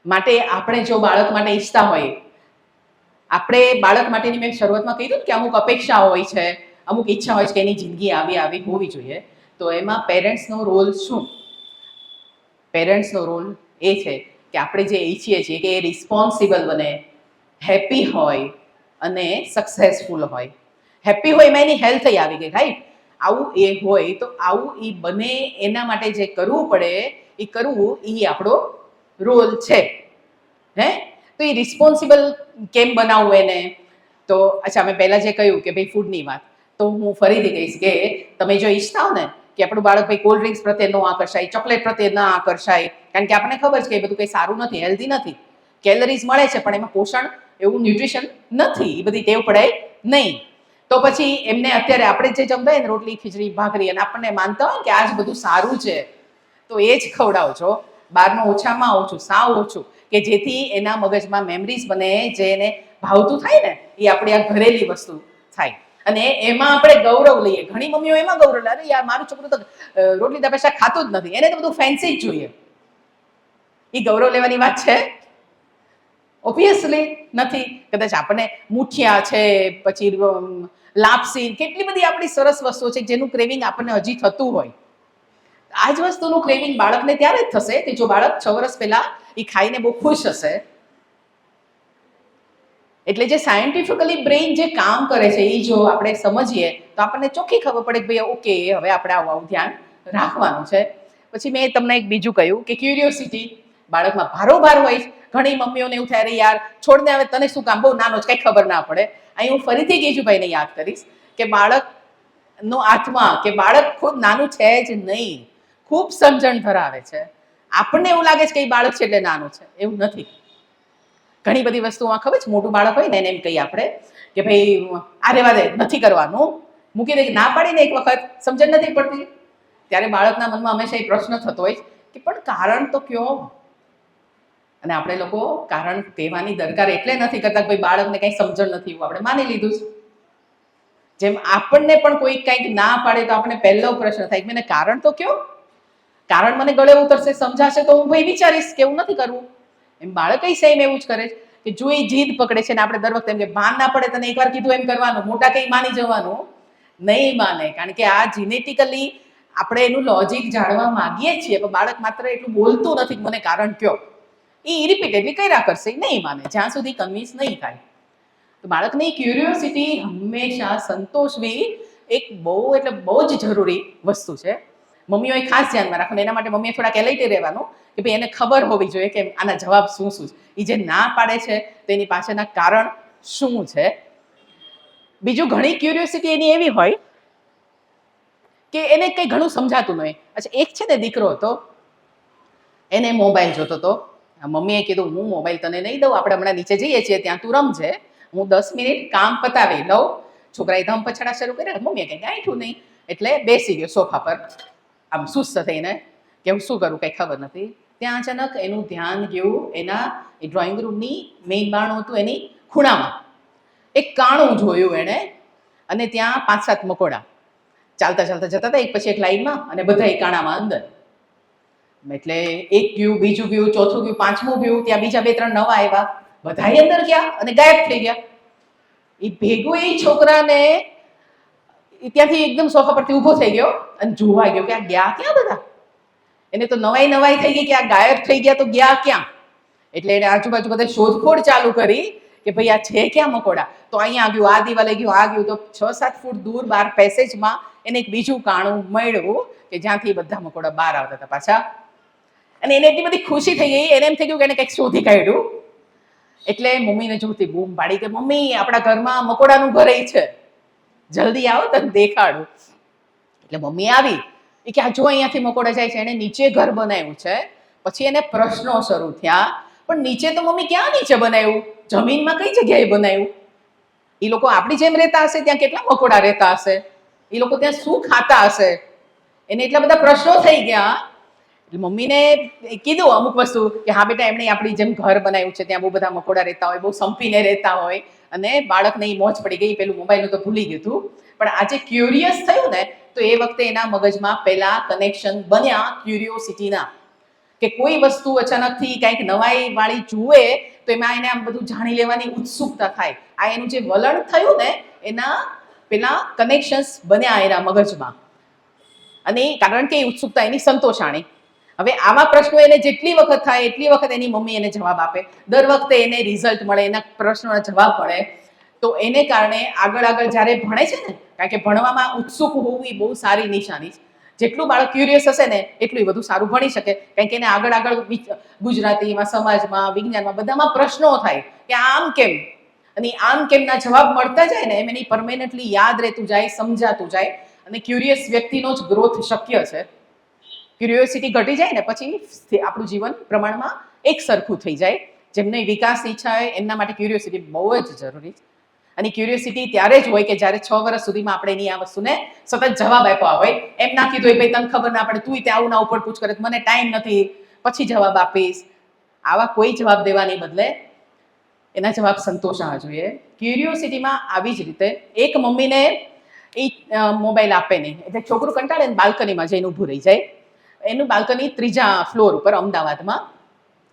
માટે આપણે જો બાળક માટે ઈચ્છતા હોય, આપણે બાળક માટેની મેં શરૂઆતમાં કહ્યું કે અમુક અપેક્ષા હોય છે, અમુક ઈચ્છા હોય છે કે એની જિંદગી આવી હોવી જોઈએ. તો એમાં પેરેન્ટ્સનો રોલ શું? પેરેન્ટ્સનો રોલ એ છે કે આપણે જે ઈચ્છીએ છીએ કે એ રિસ્પોન્સિબલ બને, હેપી હોય અને સક્સેસફુલ હોય. હેપી હોય એમાં એની હેલ્થ આવી ગઈ, રાઈટ. આવું એ હોય તો આવું એ બને એના માટે જે કરવું પડે એ કરવું એ આપણો રોલ છે. હે, તો એ રિસ્પોન્સિબલ કેમ બનાવવું એને? તો અચ્છા, મેં પહેલાં જે કહ્યું કે ભાઈ ફૂડની વાત, તો હું ફરીથી કહીશ કે તમે જો ઈચ્છતા હો ને કે આપણું બાળક ભાઈ કોલ્ડ ડ્રિંક્સ પ્રત્યે ન આકર્ષાય, ચોકલેટ પ્રત્યે ન આકર્ષાય, કારણ કે આપણને ખબર છે કે એ બધું કંઈ સારું નથી, હેલ્ધી નથી. કેલરીઝ મળે છે પણ એમાં પોષણ, એવું ન્યુટ્રિશન નથી. એ બધી ટેવ પડાય નહીં. તો પછી એમને અત્યારે આપણે જે જમતા હોય ને રોટલી, ખીચડી, ભાખરી, અને આપણને માનતા હોય કે આ જ બધું સારું છે, તો એ જ ખવડાવજો. બહારનું ઓછામાં ઓછું, સાવ ઓછું, કે જેથી એના મગજમાં મેમરીઝ બને, જે એને ભાવતું થાય ને એ આપણી આ ઘરેલી વસ્તુ થાય. અને એમાં આપણે ગૌરવ લઈએ. ઘણી મમ્મીઓ એમાં ગૌરવ લે, અરે યાર મારું છોકરું તો રોટલી દાળ ખાતું જ નથી, એને તો બધું ફેન્સી જ જોઈએ. એ ગૌરવ લેવાની વાત છે? ઓબ્વિયસલી નથી. કદાચ આપણને મુઠિયા છે, પછી લાપસી, કેટલી બધી આપણી સરસ વસ્તુઓ છે જેનું ક્રેવિંગ આપણને હજી થતું હોય. આ જ વસ્તુનું ક્રેવિંગ બાળકને ત્યારે જ થશે કે જો બાળક 6 વર્ષ પહેલા એ ખાઈને બહુ ખુશ હશે. એટલે જે સાયન્ટિફિકલી બ્રેઇન જે કામ કરે છે એ જો આપણે સમજીએ તો આપણને ચોખ્ખી ખબર પડે કે ભાઈ ઓકે, હવે આપણે આવું ધ્યાન રાખવાનું છે. પછી મેં તમને એક બીજું કહ્યું કે ક્યુરિયોસિટી બાળકમાં ભારોભાર હોય. ઘણી મમ્મીઓને એવું થાય, યાર છોડને, હવે તને શું કામ, બહુ નાનો જ કંઈ ખબર ના પડે. અહીં હું ફરીથી કેશુભાઈને યાદ કરીશ કે બાળકનો આત્મા, કે બાળક ખુદ નાનું છે જ નહીં, ખૂબ સમજણ ધરાવે છે. આપણને એવું લાગે છે કે એ બાળક છે એટલે નાનું છે, એવું નથી. ઘણી બધી વસ્તુમાં ખબર છે, મોટું બાળક હોય ને એને એમ કહીએ આપણે કે ભાઈ આ રેવા દે, નથી કરવાનું, મૂકી દે. ના પાડીને એક વખત સમજણ નથી પડતી, ત્યારે બાળકના મનમાં હંમેશા એ પ્રશ્ન થતો હોય કે પણ કારણ તો કયો. અને આપણે લોકો કારણ કહેવાની દરકાર એટલે નથી કરતા કે ભાઈ બાળકને કંઈ સમજણ નથી, એવું આપણે માની લીધું છે. જેમ આપણને પણ કોઈ કંઈક ના પાડે તો આપણે પહેલો પ્રશ્ન થાય કે મને કારણ તો કયો, કારણ મને ગળે ઉતરશે, સમજાશે તો હું ભાઈ વિચારીશ કે એવું નથી કરવું. એમ બાળક સેમ એવું જ કરે છે કે જો એ જીદ પકડે છે ને આપણે દર વખતે એમ કે ભાન ના પડે, તને એકવાર કીધું એમ કરવાનું, મોટા કંઈ માની જવાનું નહીં માને. કારણ કે આ જીનેટિકલી આપણે એનું લોજિક જાણવા માંગીએ છીએ, પણ બાળક માત્ર એટલું બોલતું નથી કે મને કારણ કયો. એ રિપીટેડલી કર્યા કરશે, નહીં માને જ્યાં સુધી કન્વિન્સ નહીં થાય. તો બાળકની ક્યુરિયોસિટી હંમેશા સંતોષવી એક બહુ જ જરૂરી વસ્તુ છે. મમ્મીઓએ ખાસ ધ્યાનમાં રાખવાનું. એના માટે મમ્મીએ થોડાક એલર્ટ રહેવાનું કે ભાઈ એને ખબર હોવી જોઈએ કે આના જવાબ શું છે. એ જે ના પાડે છે તેની પાછળના કારણ શું છે. બીજું, ઘણી ક્યુરિયોસિટી એની એવી હોય કે એને કંઈ ઘણું સમજાતું નહીં. અચ્છા, એક છે ને દીકરો હતો, એને મોબાઈલ જોતો હતો. મમ્મીએ કીધું હું મોબાઈલ તને નહીં દઉં, આપણે હમણાં નીચે જઈએ છીએ ત્યાં તું રમજે, હું 10 મિનિટ કામ પતાવી લઉં. છોકરાએ ધમ પછાડા શરૂ કર્યા. મમ્મીએ કંઈ ગાંઠું નહીં એટલે બેસી ગયો સોફા પર આમ સુસ્ત થઈને કે હું શું કરું કંઈ ખબર નથી. ત્યાં અચાનક એનું ધ્યાન ગયું એના ડ્રોઈંગ રૂમની મેઇન બારણું હતું એની ખૂણામાં. એક કાણું જોયું એણે અને ત્યાં 5-7 મકોડા ચાલતા ચાલતા જતા હતા એક પછી એક લાઈનમાં અને બધા એ કાણામાં અંદર. એટલે એક ગયું, બીજું ગયું, ચોથું ગયું, પાંચમું ગયું, ત્યાં બીજા 2-3 નવા આવ્યા, બધા અંદર ગયા અને ગાયબ થઈ ગયા. એ ભેગો એ છોકરાને ત્યાંથી એકદમ સોફા પરથી ઊભો થઈ ગયો અને જોવા ગયો કે આ ગયા ક્યાં બધા. એને તો નવાઈ થઈ ગઈ કે આ ગાયબ થઈ ગયા તો ગયા ક્યાં. એટલે એને આજુબાજુ બધા શોધખોળ ચાલુ કરી કે ભાઈ આ છે ક્યાં મકોડા. તો અહીંયા ગયું, આ દિવાલે ગયું, આ ગયું, તો 6-7 ફૂટ દૂર બહાર પેસેજમાં એને એક બીજું કાણું મળ્યું કે જ્યાંથી બધા મકોડા બહાર આવતા હતા પાછા. અને એને એટલી બધી ખુશી થઈ ગઈ, એને એમ થઈ ગયું કે એને કંઈક શોધી કાઢ્યું. એટલે મમ્મીને જોતી બૂમ પાડી કે મમ્મી આપણા ઘરમાં મકોડાનું ઘર છે, જલ્દી આવો તને દેખાડું. એટલે મમ્મી આવી કે આ જો અહીંયાથી મકોડા જાય છે. એને નીચે ઘર બનાવ્યું છે. પછી એને પ્રશ્નો શરૂ થયા, પણ નીચે તો મમ્મી ક્યાં નીચે બનાવ્યું, જમીનમાં કઈ જગ્યાએ બનાવ્યું? એ લોકો આપણી જેમ રહેતા હશે, ત્યાં કેટલા મકોડા રહેતા હશે, એ લોકો ત્યાં શું ખાતા હશે? એને એટલા બધા પ્રશ્નો થઈ ગયા. મમ્મીને કીધું અમુક વસ્તુ કે હા બેટા એમણે આપણી જેમ ઘર બનાવ્યું છે, ત્યાં બહુ બધા મકોડા રહેતા હોય, બહુ સંપીને રહેતા હોય. અને બાળકને એ મોજ પડી ગઈ. પેલું મોબાઈલનું તો ભૂલી ગયું હતું, પણ આજે ક્યુરિયસ થયું ને તો એ વખતે એના મગજમાં પહેલા કનેક્શન બન્યા ક્યુરિયોસિટીના, કે કોઈ વસ્તુ અચાનકથી કંઈક નવાઈ વાળી જુએ તો એમાં એને આમ બધું જાણી લેવાની ઉત્સુકતા થાય. આ એનું જે વલણ થયું ને એના પેલા કનેક્શન્સ બન્યા એના મગજમાં, અને કારણ કે એ ઉત્સુકતા એની સંતોષાણી. હવે આવા પ્રશ્નો એને જેટલી વખત થાય એટલી વખત એની મમ્મી એને જવાબ આપે. દર વખતે એને રિઝલ્ટ મળે, એના પ્રશ્નોના જવાબ મળે. તો એને કારણે આગળ જ્યારે ભણે છે ને, કારણ કે ભણવામાં ઉત્સુક હોવું એ બહુ સારી નિશાની છે. જેટલું બાળક ક્યુરિયસ હશે ને એટલું વધુ સારું ભણી શકે. કારણ કે એને આગળ ગુજરાતીમાં, સમાજમાં, વિજ્ઞાનમાં બધામાં પ્રશ્નો થાય કે આમ કેમ, અને આમ કેમના જવાબ મળતા જાય ને એમ એની પરમેનન્ટલી યાદ રહેતું જાય, સમજાતું જાય. અને ક્યુરિયસ વ્યક્તિનો જ ગ્રોથ શક્ય છે. ક્યુરિયોસિટી ઘટી જાય ને પછી આપણું જીવન પ્રમાણમાં એક સરખું થઈ જાય. જેમને વિકાસની ઈચ્છા હોય એમના માટે ક્યુરિયોસિટી બહુ જ જરૂરી છે. અને ક્યુરિયોસિટી ત્યારે જ હોય કે જ્યારે 6 વર્ષ સુધીમાં આપણે એની આ વસ્તુને સતત જવાબ આપ્યા હોય. એમ ના કીધું હોય ભાઈ તને ખબર ના પડે, તું ત્યાં આવું ના ઉપર પૂછ કરે, મને ટાઈમ નથી, પછી જવાબ આપીશ. આવા કોઈ જવાબ દેવાને બદલે એના જવાબ સંતોષાવા જોઈએ. ક્યુરિયોસિટીમાં આવી જ રીતે એક મમ્મીને એ મોબાઈલ આપે નહીં એટલે છોકરું કંટાળે ને બાલ્કનીમાં જઈને ઊભું રહી જાય. એનું બાલ્કની 3જા ફ્લોર ઉપર અમદાવાદમાં,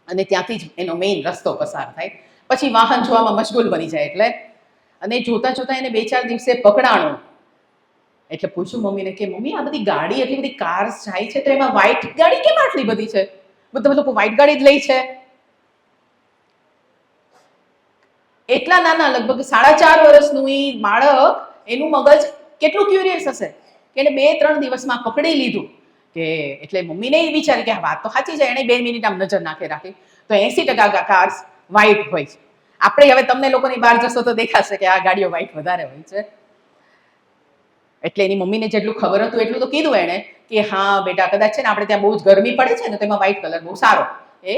અને ત્યાંથી જ એનો મેઇન રસ્તો પસાર થાય. પછી વાહન જોવામાં મશગુલ બની જાય એટલે, અને જોતા જોતા એને 2-4 દિવસે પકડાણું. એટલે પૂછ્યું મમ્મીને કે મમ્મી આ બધી ગાડી, એટલી બધી કાર્સ જાય છે, તો એમાં વ્હાઈટ ગાડી કેમ આટલી બધી છે? બધા લોકો વ્હાઈટ ગાડી જ લે છે. એટલા નાના લગભગ 4.5 વર્ષનું એ બાળક, એનું મગજ કેટલું ક્યુરિયસ હશે કે એને 2-3 દિવસમાં પકડી લીધું. કે એટલે મમ્મીને એ વિચારે કે આ વાત તો સાચી છે. એને 2 મિનિટ આમ નજર રાખી તો 80% કાર્સ વ્હાઈટ હોય છે. આપણે હવે તમને લોકોની બહાર જશો તો દેખાશે કે આ ગાડીઓ વ્હાઈટ વધારે હોય છે. એટલે એની મમ્મીને જેટલું ખબર હતું એટલું તો કીધું એણે કે હા બેટા કદાચ છે ને આપણે ત્યાં બહુ જ ગરમી પડે છે ને તો એમાં વ્હાઈટ કલર બહુ સારો, એ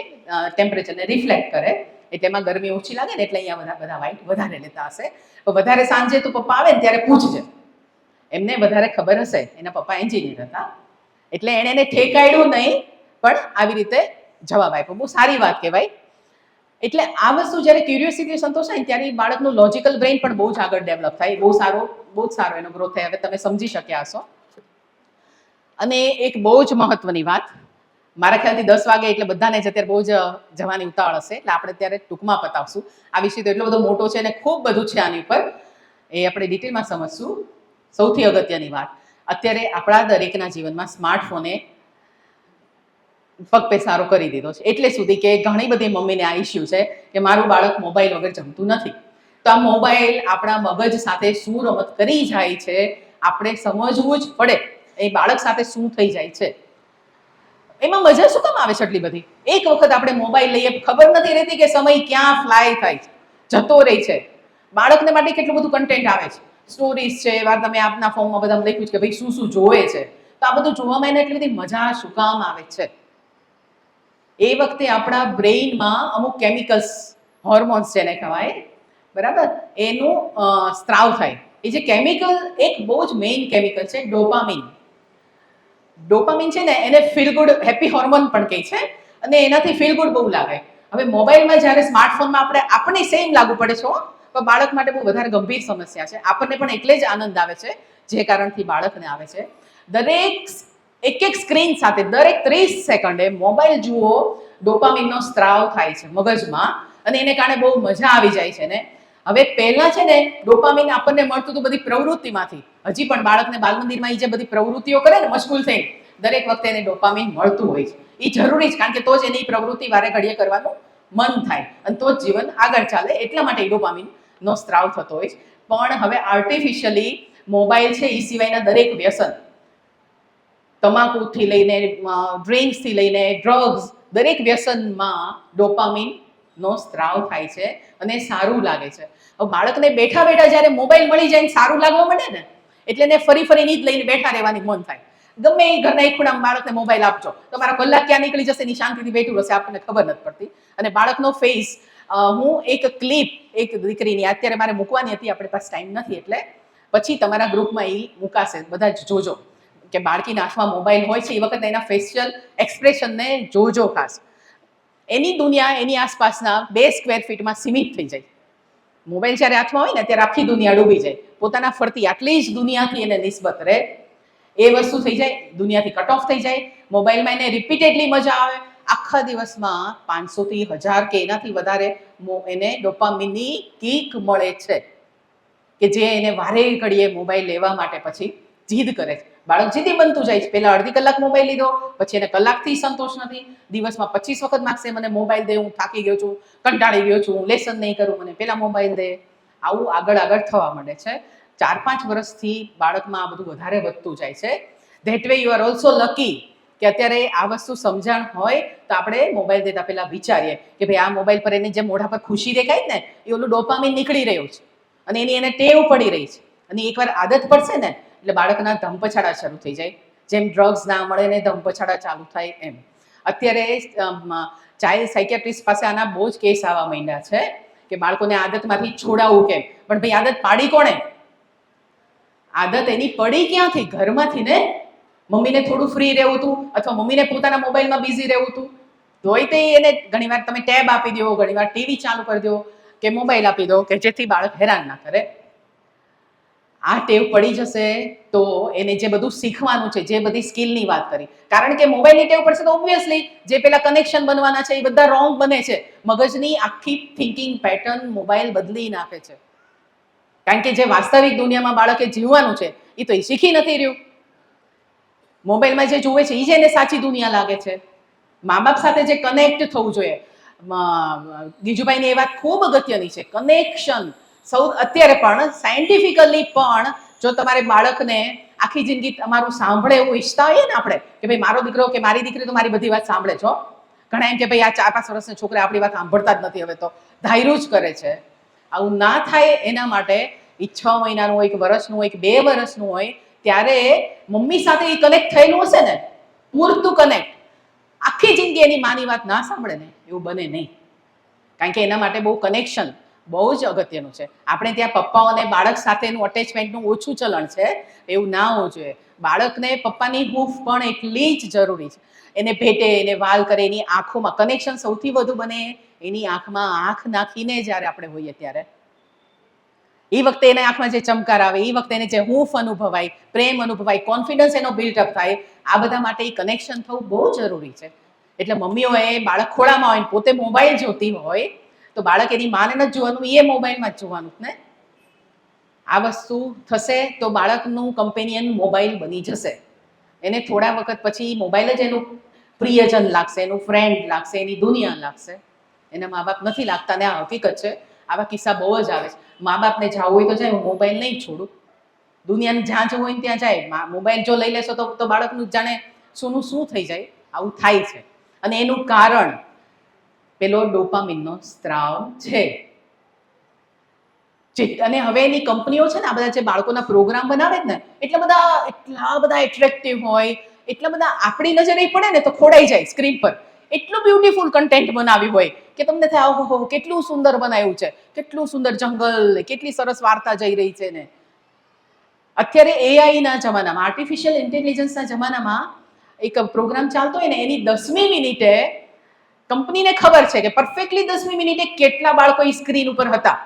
ટેમ્પરેચરને રિફ્લેક્ટ કરે, એટલે એમાં ગરમી ઓછી લાગે ને એટલે અહીંયા બધા વ્હાઈટ વધારે લેતા હશે. તો વધારે સાંજે તું પપ્પા આવે ને ત્યારે પૂછજે, એમને વધારે ખબર હશે. એના પપ્પા એન્જિનિયર હતા એટલે એણે એને ઠેકાડ્યું નહીં, પણ આવી રીતે જવાબ આપ્યો. બહુ સારી વાત કહેવાય. એટલે આ વસ્તુ જ્યારે ક્યુરિયોસિટી સંતોષાય ને ત્યારે બાળકનું લોજિકલ બ્રેઇન પણ બહુ જ આગળ ડેવલપ થાય. બહુ જ સારો એનો ગ્રોથ થાય. હવે તમે સમજી શક્યા હશો. અને એક બહુ જ મહત્વની વાત, મારા ખ્યાલથી 10 વાગે એટલે બધાને જ અત્યારે બહુ જ જવાની ઉતાવળ હશે, એટલે આપણે ત્યારે ટૂંકમાં પતાવશું. આ વિષય તો એટલો બધો મોટો છે અને ખૂબ બધું છે આની ઉપર, એ આપણે ડિટેલમાં સમજશું. સૌથી અગત્યની વાત, અત્યારે આપણા દરેકના જીવનમાં સ્માર્ટફોને પગ પેસારો કરી દીધો છે. એટલે સુધી કે ઘણી બધી મમ્મીને આ ઇસ્યુ છે કે મારું બાળક મોબાઈલ વગર જમતું નથી. તો આ મોબાઈલ આપણા મગજ સાથે શું રમત કરી જાય છે આપણે સમજવું જ પડે. એ બાળક સાથે શું થઈ જાય છે, એમાં મજા શું કામ આવે છે એટલી બધી? એક વખત આપણે મોબાઈલ લઈએ, ખબર નથી રહેતી કે સમય ક્યાં ફ્લાય થાય છે, જતો રહે છે. બાળકને માટે કેટલું બધું કન્ટેન્ટ આવે છે, સ્ટોરીઝ છે, એવા તમે આપના ફોર્મમાં બધા લખ્યું છે કે ભાઈ શું શું જોવે છે. તો આ બધું જોવામાં એને એટલી બધી મજા શું કામ આવે છે? એ વખતે આપણા બ્રેઇનમાં અમુક કેમિકલ્સ, હોર્મોન્સ જેને કહેવાય, બરાબર, એનું સ્ત્રાવ થાય. એ જે કેમિકલ, એક બહુ જ મેઇન કેમિકલ છે ડોપામિન. ડોપામિન છે ને, એને ફીલ ગુડ, હેપી હોર્મોન પણ કહે છે, અને એનાથી ફીલ ગુડ બહુ લાગે. હવે મોબાઈલમાં જ્યારે સ્માર્ટફોનમાં આપણને સેમ લાગુ પડે છે, પણ બાળક માટે બહુ વધારે ગંભીર સમસ્યા છે. આપણને પણ એટલે જ આનંદ આવે છે જે કારણથી બાળકને આવે છે. દરેક એક સ્ક્રીન સાથે દરેક 30 સેકન્ડે મોબાઈલ જુઓ, ડોપામિનનો સ્ત્રાવ થાય છે મગજમાં, અને એને કારણે બહુ મજા આવી જાય છે ને. હવે પહેલા છે ને ડોપામિન આપણને મળતું હતું બધી પ્રવૃત્તિમાંથી. હજી પણ બાળકને બાલમંદિરમાં જે બધી પ્રવૃત્તિઓ કરે ને મશગુલ થઈને, દરેક વખતે એને ડોપામિન મળતું હોય છે. એ જરૂરી છે, કારણ કે તો જ એની પ્રવૃત્તિ વારે ઘડીએ કરવાનું મન થાય, અને તો જ જીવન આગળ ચાલે. એટલા માટે ડોપામિનનો સ્ત્રાવ થતો હોય છે. પણ હવે આર્ટિફિશિયલી મોબાઈલ છે, એ સિવાયના દરેક વ્યસન, તમાકુથી લઈને ડ્રિંક્સથી લઈને ડ્રગ્સ, દરેક વ્યસનમાં ડોપામિનનો સ્ત્રાવ થાય છે અને સારું લાગે છે. હવે બાળકને બેઠા બેઠા જ્યારે મોબાઈલ મળી જાય ને સારું લાગવા માંડે ને, એટલે એને ફરી ફરીને જ લઈને બેઠા રહેવાની મન થાય. ગમે એ ઘરના એક ખૂણામાં બાળકને મોબાઈલ આપજો, તમારો કલાક ક્યાં નીકળી જશે એની શાંતિથી બેઠું રહેશે, આપણને ખબર નથી પડતી. અને બાળકનો ફેસ, હું એક ક્લિપ એક દીકરીની અત્યારે મારે મૂકવાની હતી, આપણે પાસે ટાઈમ નથી, એટલે પછી તમારા ગ્રુપમાં એ મૂકાશે, બધા જ જોજો કે બાળકીના હાથમાં મોબાઈલ હોય છે એ વખતે એના ફેશિયલ એક્સપ્રેશનને જોજો ખાસ. એની દુનિયા એની આસપાસના 2 સ્ક્વેર ફીટમાં સીમિત થઈ જાય. મોબાઈલ જ્યારે હાથમાં હોય ને ત્યારે આખી દુનિયા ડૂબી જાય, પોતાના ફરતી આટલી જ દુનિયાથી એને નિસ્બત રહે. એ વસ્તુ થઈ જાય, દુનિયાથી કટ ઓફ થઈ જાય. મોબાઈલમાં એને રિપીટેડલી મજા આવે. આખા દિવસમાં 500 થી 1000 કે એનાથી વધારે એને ડોપામિનની કિક મળે છે, કે જે એને વારે ઘડીએ મોબાઈલ લેવા માટે પછી જીદ કરે છે. બાળક જીદી બનતું જાય છે. પહેલા અડધી કલાક મોબાઈલ લીધો, પછી એને કલાકથી સંતોષ નથી, દિવસમાં 25 વખત માગશે મને મોબાઈલ દે, હું થાકી ગયો છું, કંટાળી ગયો છું, લેસન નહીં કરું, મને પહેલા મોબાઈલ દે. આવું આગળ આગળ થવા માંડે છે. 4-5 વર્ષથી બાળકમાં આ બધું વધારે વધતું જાય છે. That way you are also lucky કે અત્યારે આ વસ્તુ સમજણ હોય તો આપણે મોબાઈલ દેતા પહેલા વિચારીએ કે ભાઈ આ મોબાઈલ પર એની જે મોઢા પર ખુશી દેખાય ને, એ ઓલું ડોપામિન નીકળી રહ્યું છે, અને એને ટેવ પડી રહી છે. અને એકવાર આદત પડશે ને એટલે બાળકના ધમપછાડા શરૂ થઈ જાય. જેમ ડ્રગ્સ ના મળે ને ધમપછાડા ચાલુ થાય એમ. અત્યારે ચાઇલ્ડ સાયકેટ્રિસ્ટ પાસે આના બહુ જ કેસ આવવા માંડ્યા છે કે બાળકોને આદતમાંથી છોડાવવું કેમ. પણ ભાઈ આદત પાડી કોણે? આદત એની પડી ક્યાંથી? ઘરમાંથી ને. મમ્મીને થોડું ફ્રી રહેવું હતું, અથવા મમ્મીને પોતાના મોબાઈલમાં બિઝી રહેવું હતું, તોય તે એને ઘણીવાર તમે ટેબ આપી દો, ઘણીવાર ટીવી ચાલુ કરી દો કે મોબાઈલ આપી દો, કે જેથી બાળક હેરાન ના કરે. આ ટેવ પડી જશે તો એને જે બધું શીખવાનું છે, જે બધી સ્કિલની વાત કરી, કારણ કે મોબાઈલની ટેવ પડશે તો ઓબ્વિયસલી જે પેલા કનેક્શન બનવાના છે એ બધા રોંગ બને છે. મગજની આખી થિંકિંગ પેટર્ન મોબાઈલ બદલી નાખે છે. કારણ કે જે વાસ્તવિક દુનિયામાં બાળકે જીવવાનું છે એ તો એ શીખી નથી રહ્યું. મોબાઈલમાં જે જુએ છે એ જ એને સાચી દુનિયા લાગે છે. મા બાપ સાથે જે કનેક્ટ થવું જોઈએ, ગીજુભાઈની એ વાત ખૂબ અગત્યની છે, કનેક્શન. અત્યારે પણ સાયન્ટિફિકલી પણ જો તમારે બાળકને આખી જિંદગી તમારું સાંભળે એવું ઈચ્છતા હોઈએ ને આપણે, કે ભાઈ મારો દીકરો કે મારી દીકરી તો મારી બધી વાત સાંભળે છો. ઘણા એમ કે ભાઈ આ 4-5 વર્ષના છોકરા આપણી વાત સાંભળતા જ નથી, હવે તો ધાર્યું જ કરે છે. આવું ના થાય એના માટે એ 6 મહિનાનું હોય, 1 વર્ષનું હોય, 2 વર્ષનું હોય, ત્યારે મમ્મી સાથે એ કનેક્ટ થયેલું હશે ને, પૂરતું કનેક્ટ, આખી જિંદગી એની માની વાત ના સાંભળે ને એવું બને નહીં. કારણ કે એના માટે બહુ કનેક્શન બહુ જ અગત્યનું છે. આપણે ત્યાં પપ્પાઓ અને બાળક સાથેનું અટેચમેન્ટનું ઓછું ચલણ છે, એવું ના હોવું જોઈએ. બાળકને પપ્પાની હૂંફ પણ એટલી જ જરૂરી છે. એને ભેટે, એને વાલ કરે, એની આંખોમાં કનેક્શન સૌથી વધુ બને એની આંખમાં આંખ નાખીને જ્યારે આપણે હોઈએ ત્યારે. એ વખતે એના આંખમાં જે ચમકાર આવે, એ વખતે એને જે હૂંફ અનુભવાય, પ્રેમ અનુભવાય, કોન્ફિડન્સ એનો બિલ્ટઅપ થાય, આ બધા માટે એ કનેક્શન થવું બહુ જરૂરી છે. એટલે મમ્મીઓએ બાળક ખોળામાં હોય, પોતે મોબાઈલ જોતી હોય તો બાળક એની માને નથી જોવાનું, એ મોબાઈલમાં જ જોવાનું ને. આ વસ્તુ થશે તો બાળકનું કમ્પેનિયન મોબાઈલ બની જશે. એને થોડા વખત પછી મોબાઈલ જ એનું પ્રિયજન લાગશે, એનું ફ્રેન્ડ લાગશે, એની દુનિયા લાગશે. એના મા બાપ નથી લાગતા ને આ હકીકત છે. આવા કિસ્સા બહુ જ આવે છે. મા બાપને જવું હોય તો જાય, હું મોબાઈલ નહીં છોડું, દુનિયાને જ્યાં જવું હોય ત્યાં જાય. મોબાઈલ જો લઈ લેશો તો બાળકનું જાણે શું થઈ જાય, આવું થાય છે. અને એનું કારણ પેલો ડોપામિનનો સ્ત્રાવ છે. અને હવે એની કંપનીઓ છે ને, આ બધા જે બાળકોના પ્રોગ્રામ બનાવે ને, એટલા બધા એટ્રેક્ટિવ હોય, એટલા બધા આપણી નજરે પડે ને તો ખોડાઈ જાય સ્ક્રીન પર. એટલું બ્યુટીફુલ કન્ટેન્ટ બનાવ્યું હોય કે તમને થાય ઓહો કેટલું સુંદર બનાવ્યું છે, કેટલું સુંદર જંગલ, કેટલી સરસ વાર્તા જઈ રહી છે ને. અત્યારે એઆઈના જમાનામાં, આર્ટિફિશિયલ ઇન્ટેલિજન્સના જમાનામાં એક પ્રોગ્રામ ચાલતો હોય ને, એની 10મી મિનિટે કંપનીને ખબર છે કે પરફેક્ટલી 10મી મિનિટે કેટલા બાળકો એ સ્ક્રીન ઉપર હતા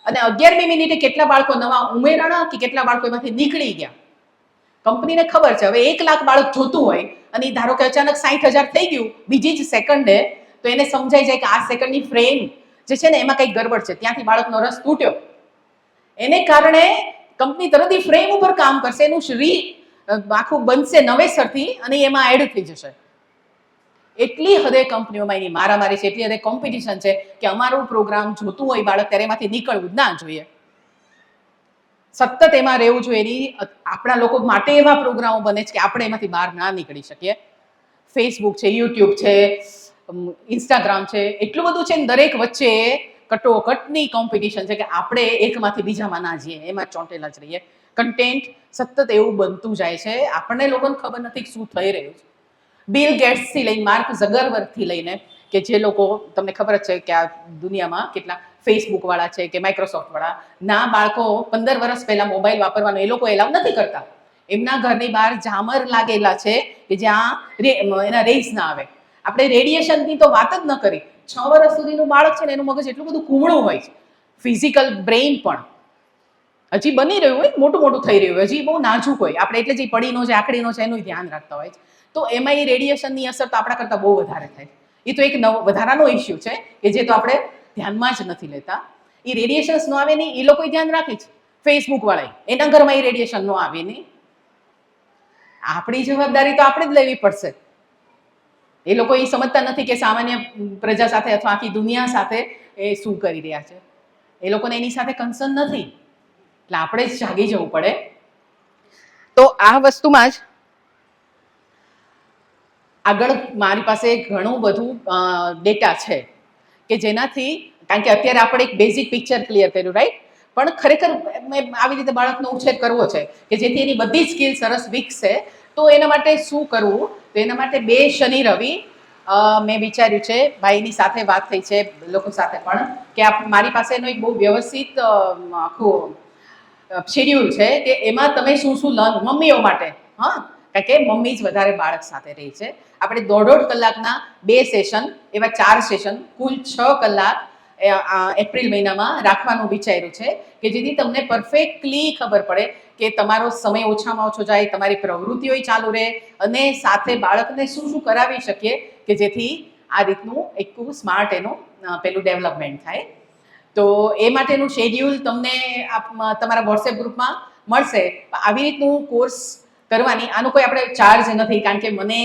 અને 11મી મિનિટે કેટલા બાળકો નવા ઉમેરાણા કે કેટલા બાળકો એમાંથી નીકળી ગયા. કંપનીને ખબર છે. હવે 1 લાખ બાળક જોતું હોય અને ધારો કે અચાનક 60,000 થઈ ગયું બીજી જ સેકન્ડે, તો એને સમજાઈ જાય કે આ સેકન્ડની ફ્રેમ જે છે ને એમાં કંઈક ગડબડ છે, ત્યાંથી બાળકનો રસ તૂટ્યો. એને કારણે કંપની તરત એ ફ્રેમ ઉપર કામ કરશે, એનું આખું બનશે નવેસરથી અને એમાં એડ થઈ જશે. એટલી હદે કંપનીઓમાં એની મારામારી છે, એટલી હદે કોમ્પિટિશન છે કે અમારું પ્રોગ્રામ જોતું હોય બાળક ત્યારે એમાંથી નીકળવું જ ના જોઈએ, સતત એમાં રહેવું જોઈએ. આપણા લોકો માટે એવા પ્રોગ્રામો બને છે કે આપણે એમાંથી બહાર ના નીકળી શકીએ. ફેસબુક છે, યુટ્યુબ છે, ઇન્સ્ટાગ્રામ છે, એટલું બધું છે ને, દરેક વચ્ચે કટોકટની કોમ્પિટિશન છે કે આપણે એકમાંથી બીજામાં ના જઈએ, એમાં ચોંટેલા જ રહીએ. કન્ટેન્ટ સતત એવું બનતું જાય છે, આપણને લોકોને ખબર નથી શું થઈ રહ્યું છે. બિલ ગેટ્સથી લઈને માર્ક ઝગરબર્ગથી લઈને કે જે લોકો તમને ખબર જ છે કે આ દુનિયામાં કેટલા ફેસબુક વાળા છે કે માઇક્રોસોફ્ટ વાળા, ના બાળકો 15 વર્ષ પહેલા મોબાઈલ વાપરવાનો એ લોકો એલાવ નથી કરતા. એમના ઘરની બહાર ઝામર લાગેલા છે કે જ્યાં એના રેસ ના આવે. આપણે રેડિયેશનની તો વાત જ ન કરી. 6 વર્ષ સુધીનું બાળક છે ને, એનું મગજ એટલું બધું કુમળું હોય છે, ફિઝિકલ બ્રેઇન પણ હજી બની રહ્યું હોય, મોટું થઈ રહ્યું હોય, હજી બહુ નાજુક હોય. આપણે એટલે જે પડીનો છે, આકડીનો છે, એનું ધ્યાન રાખતા હોય છે. તો એમાં એ રેડિયેશનની અસર તો આપણા કરતાં બહુ વધારે થાય. એ તો એક વધારાનો ઇસ્યુ છે કે જે તો આપણે ધ્યાનમાં જ નથી લેતા. એ રેડિયેશન્સ ન આવે નહીં, એ લોકો ધ્યાન રાખે છે. ફેસબુક વાળા એના ઘરમાં એ રેડિયેશન ન આવે નહીં. આપણી જવાબદારી તો આપણે જ લેવી પડશે. એ લોકો એ સમજતા નથી કે સામાન્ય પ્રજા સાથે અથવા આખી દુનિયા સાથે એ શું કરી રહ્યા છે. એ લોકોને એની સાથે કન્સર્ન નથી, એટલે આપણે જ જાગી જવું પડે. તો આ વસ્તુમાં જ આગળ મારી પાસે ઘણું બધું ડેટા છે કે જેનાથી, કારણ કે અત્યારે આપણે એક બેઝિક પિક્ચર ક્લિયર કર્યું, રાઈટ? પણ ખરેખર મેં આવી રીતે બાળકનો ઉછેર કરવો છે કે જેથી એની બધી સ્કિલ સરસ વિકસે. તો એના માટે શું કરવું? તો એના માટે 2 શનિ રવિ મેં વિચાર્યું છે, ભાઈની સાથે વાત થઈ છે, લોકો સાથે પણ, કે મારી પાસે એનો એક બહુ વ્યવસ્થિત આખું શેડ્યુલ છે કે એમાં તમે શું લર્ન મમ્મીઓ માટે, કારણ કે મમ્મી જ વધારે બાળક સાથે રહી છે. આપણે 1.5 કલાકના 2 સેશન, એવા 4 સેશન, કુલ 6 કલાક એપ્રિલ મહિનામાં રાખવાનું વિચાર્યું છે કે જેથી તમને પરફેક્ટલી ખબર પડે કે તમારો સમય ઓછામાં ઓછો જાય, તમારી પ્રવૃત્તિઓ ચાલુ રહે અને સાથે બાળકને શું કરાવી શકીએ કે જેથી આ રીતનું એક સ્માર્ટ એનું પેલું ડેવલપમેન્ટ થાય. તો એ માટેનું શેડ્યુલ તમને તમારા વોટ્સએપ ગ્રુપમાં મળશે. આવી રીતનું કોર્સ કરવાની આનો કોઈ આપણે ચાર્જ નથી, કારણ કે મને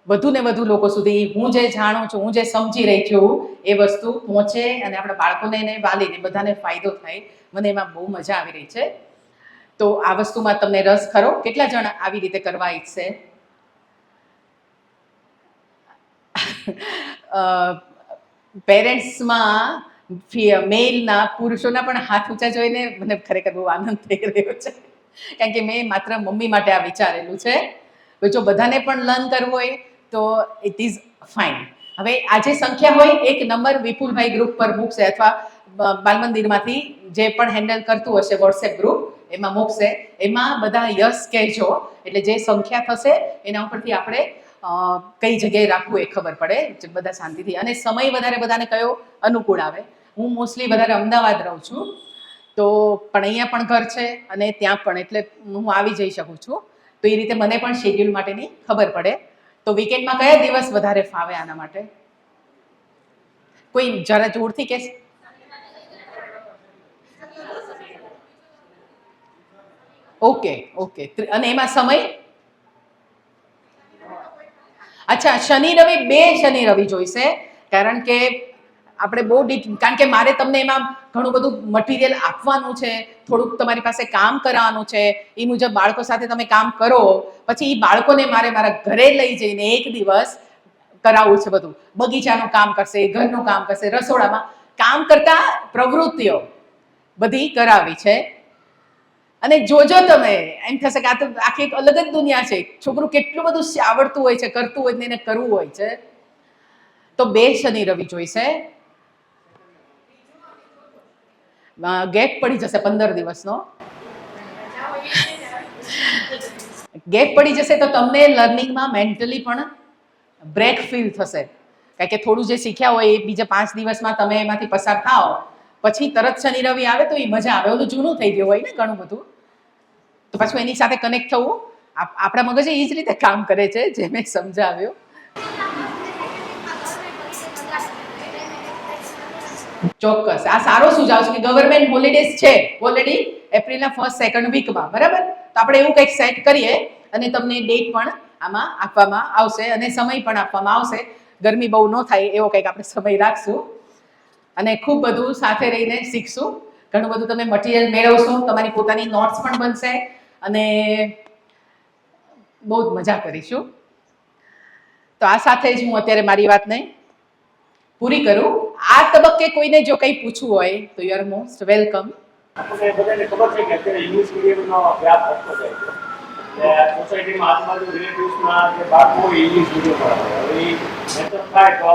વધુ ને વધુ લોકો સુધી હું જે જાણું છું, હું જે સમજી રહી છું એ વસ્તુ પહોંચે અને આપણા બાળકોને એને વાલીને બધાને ફાયદો થાય. મને એમાં બહુ મજા આવી રહી છે. તો આ વસ્તુમાં તમને રસ ખરો? કેટલા જણ આવી રીતે કરવા ઈચ્છે? પેરેન્ટ્સમાં મેલના, પુરુષોના પણ હાથ ઊંચા જોઈને મને ખરેખર બહુ આનંદ થઈ રહ્યો છે, કારણ કે મેં માત્ર મમ્મી માટે આ વિચારેલું છે. જો બધાને પણ લર્ન કરવું હોય તો ઇટ ઇઝ ફાઇન. હવે આજે સંખ્યા હોય, એક નંબર વિપુલભાઈ ગ્રુપ પર મૂકશે અથવા બાલ મંદિરમાંથી જે પણ હેન્ડલ કરતું હશે વોટ્સએપ ગ્રુપ એમાં મૂકશે. એમાં બધા યસ કહેજો, એટલે જે સંખ્યા થશે એના ઉપરથી આપણે કઈ જગ્યાએ રાખવું એ ખબર પડે, બધા શાંતિથી. અને સમય વધારે બધાને કયો અનુકૂળ આવે. હું મોસ્ટલી વધારે અમદાવાદ રહું છું, તો પણ અહીંયા પણ ઘર છે અને ત્યાં પણ, એટલે હું આવી જઈ શકું છું. તો એ રીતે મને પણ શેડ્યુલ માટેની ખબર પડે. તો વીકેન્ડમાં કયા દિવસ વધારે ફાવે આના માટે? કોઈ જરા જોરથી કે. ઓકે. અને એમાં સમય? અચ્છા, શનિ રવિ, 2 શનિ રવિ જોઈશે, કારણ કે આપણે બહુ કારણ કે મારે તમને એમાં ઘણું બધું મટીરિયલ આપવાનું છે, થોડુંક તમારી પાસે કામ કરાવવાનું છે, એ મુજબ બાળકો સાથે તમે કામ કરો, પછી એ બાળકોને મારે મારા ઘરે લઈ જઈને એક દિવસ કરાવવું છે. બધું બગીચાનું કામ કરશે, ઘરનું કામ કરશે, રસોડામાં કામ કરતા પ્રવૃત્તિઓ બધી કરાવી છે. અને જોજો તમે એમ થશે કે આ તો આખી એક અલગ જ દુનિયા છે. છોકરું કેટલું બધું આવડતું હોય છે, કરતું હોય ને એને કરવું હોય છે. તો 2 શનિ રવિ જોઈશે. ગેપ પડી જશે 15 દિવસનો. ગેપ પડી જશે તો તમને લર્નિંગમાં મેન્ટલી પણ બ્રેક ફીલ થશે. કારણ કે થોડું જે શીખ્યા હોય એ બીજા 5 દિવસમાં તમે એમાંથી પસાર થાઓ, પછી તરત શનિ રવિ આવે તો એ મજા આવે. ઓલું જૂનું થઈ ગયું હોય ને ઘણું બધું, તો પાછું એની સાથે કનેક્ટ થવું. આપણા મગજ એ જ રીતે કામ કરે છે, જે મેં સમજાવ્યું. ચોક્કસ આ સારો સુઝાવ છે કે ગવર્મેન્ટ હોલિડેઝ છે ઓલરેડી એપ્રિલના 1st-2nd વીકમાં, બરાબર? તો આપણે એવું કંઈક સેટ કરીએ અને તમને ડેટ પણ આમાં આપવામાં આવશે અને સમય પણ આપવામાં આવશે. ગરમી બહુ ન થાય એવો કંઈક આપણે સમય રાખશું અને ખૂબ બધું સાથે રહીને શીખશું. ઘણું બધું તમે મટીરિયલ મેળવશો, તમારી પોતાની નોટ્સ પણ બનશે અને બહુ જ મજા કરીશું. તો આ સાથે જ હું અત્યારે મારી વાતને પૂરી કરું. આ તબક્કે કોઈને જો કંઈ પૂછવું હોય તો યુ આર મોસ્ટ વેલકમ. આપણે બધાને ખબર છે કે અત્યારે ઇંગ્લિશ મીડિયમનો વ્યાપ વધતો જાય છે. સોસાયટીમાં આજુબાજુ રિલેટિવ્સમાં જે બાળકો ઇંગ્લિશ મીડિયમમાં આવે, એ મેચઅપ થાય તો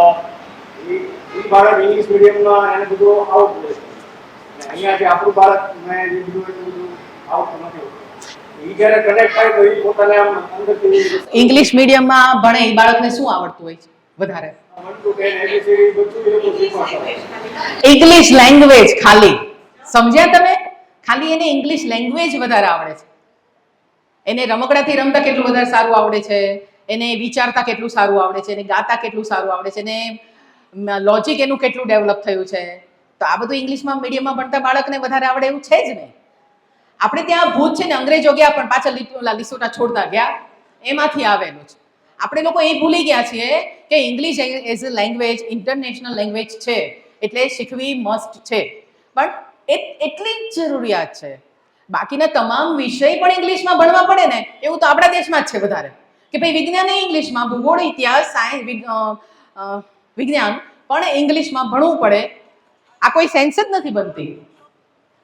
એ બાળક ઇંગ્લિશ મીડિયમમાં એને બધું આવડતું હોય છે. અહીંયા જે આપણું બાળકને જે બધું એટલું બધું આવડતું નથી હોતું. એ જ્યારે કનેક્ટ થાય તો એ પોતાને આમ અંદરથી ઇંગ્લિશ મીડિયમમાં ભણે એ બાળકને શું આવડતું હોય છે વધારે? ઇંગ્લિશ લેંગ્વેજ ખાલી. સમજ્યા તમે? ખાલી એને ઇંગ્લિશ લેંગ્વેજ વધારે આવડે છે. એને રમકડાથી રમતા કેટલું વધારે સારું આવડે છે, એને વિચારતા કેટલું સારું આવડે છે, એને ગાતા કેટલું સારું આવડે છે, એને લોજિક એનું કેટલું ડેવલપ થયું છે. તો આ બધું ઇંગ્લિશમાં મીડિયમમાં ભણતા બાળકને વધારે આવડે એવું છે જ નહીં. આપણે ત્યાં ભૂત છે ને, અંગ્રેજો ગયા પણ પાછળ લીસોટા છોડતા ગયા, એમાંથી આવેલું છે. આપણે લોકો એ ભૂલી ગયા છીએ કે English as a language international language છે, એટલે શીખવી મસ્ટ છે. પણ એટલી જ જરૂરિયાત છે. બાકીના તમામ વિષય પણ ઇંગ્લિશમાં ભણવા પડે ને, એવું તો આપણા દેશમાં જ છે વધારે. કે ભાઈ વિજ્ઞાન ઇંગ્લિશમાં, ભૂગોળ, ઇતિહાસ, સાયન્સ, વિજ્ઞાન પણ ઇંગ્લિશમાં ભણવું પડે. આ કોઈ સેન્સ જ નથી બનતી.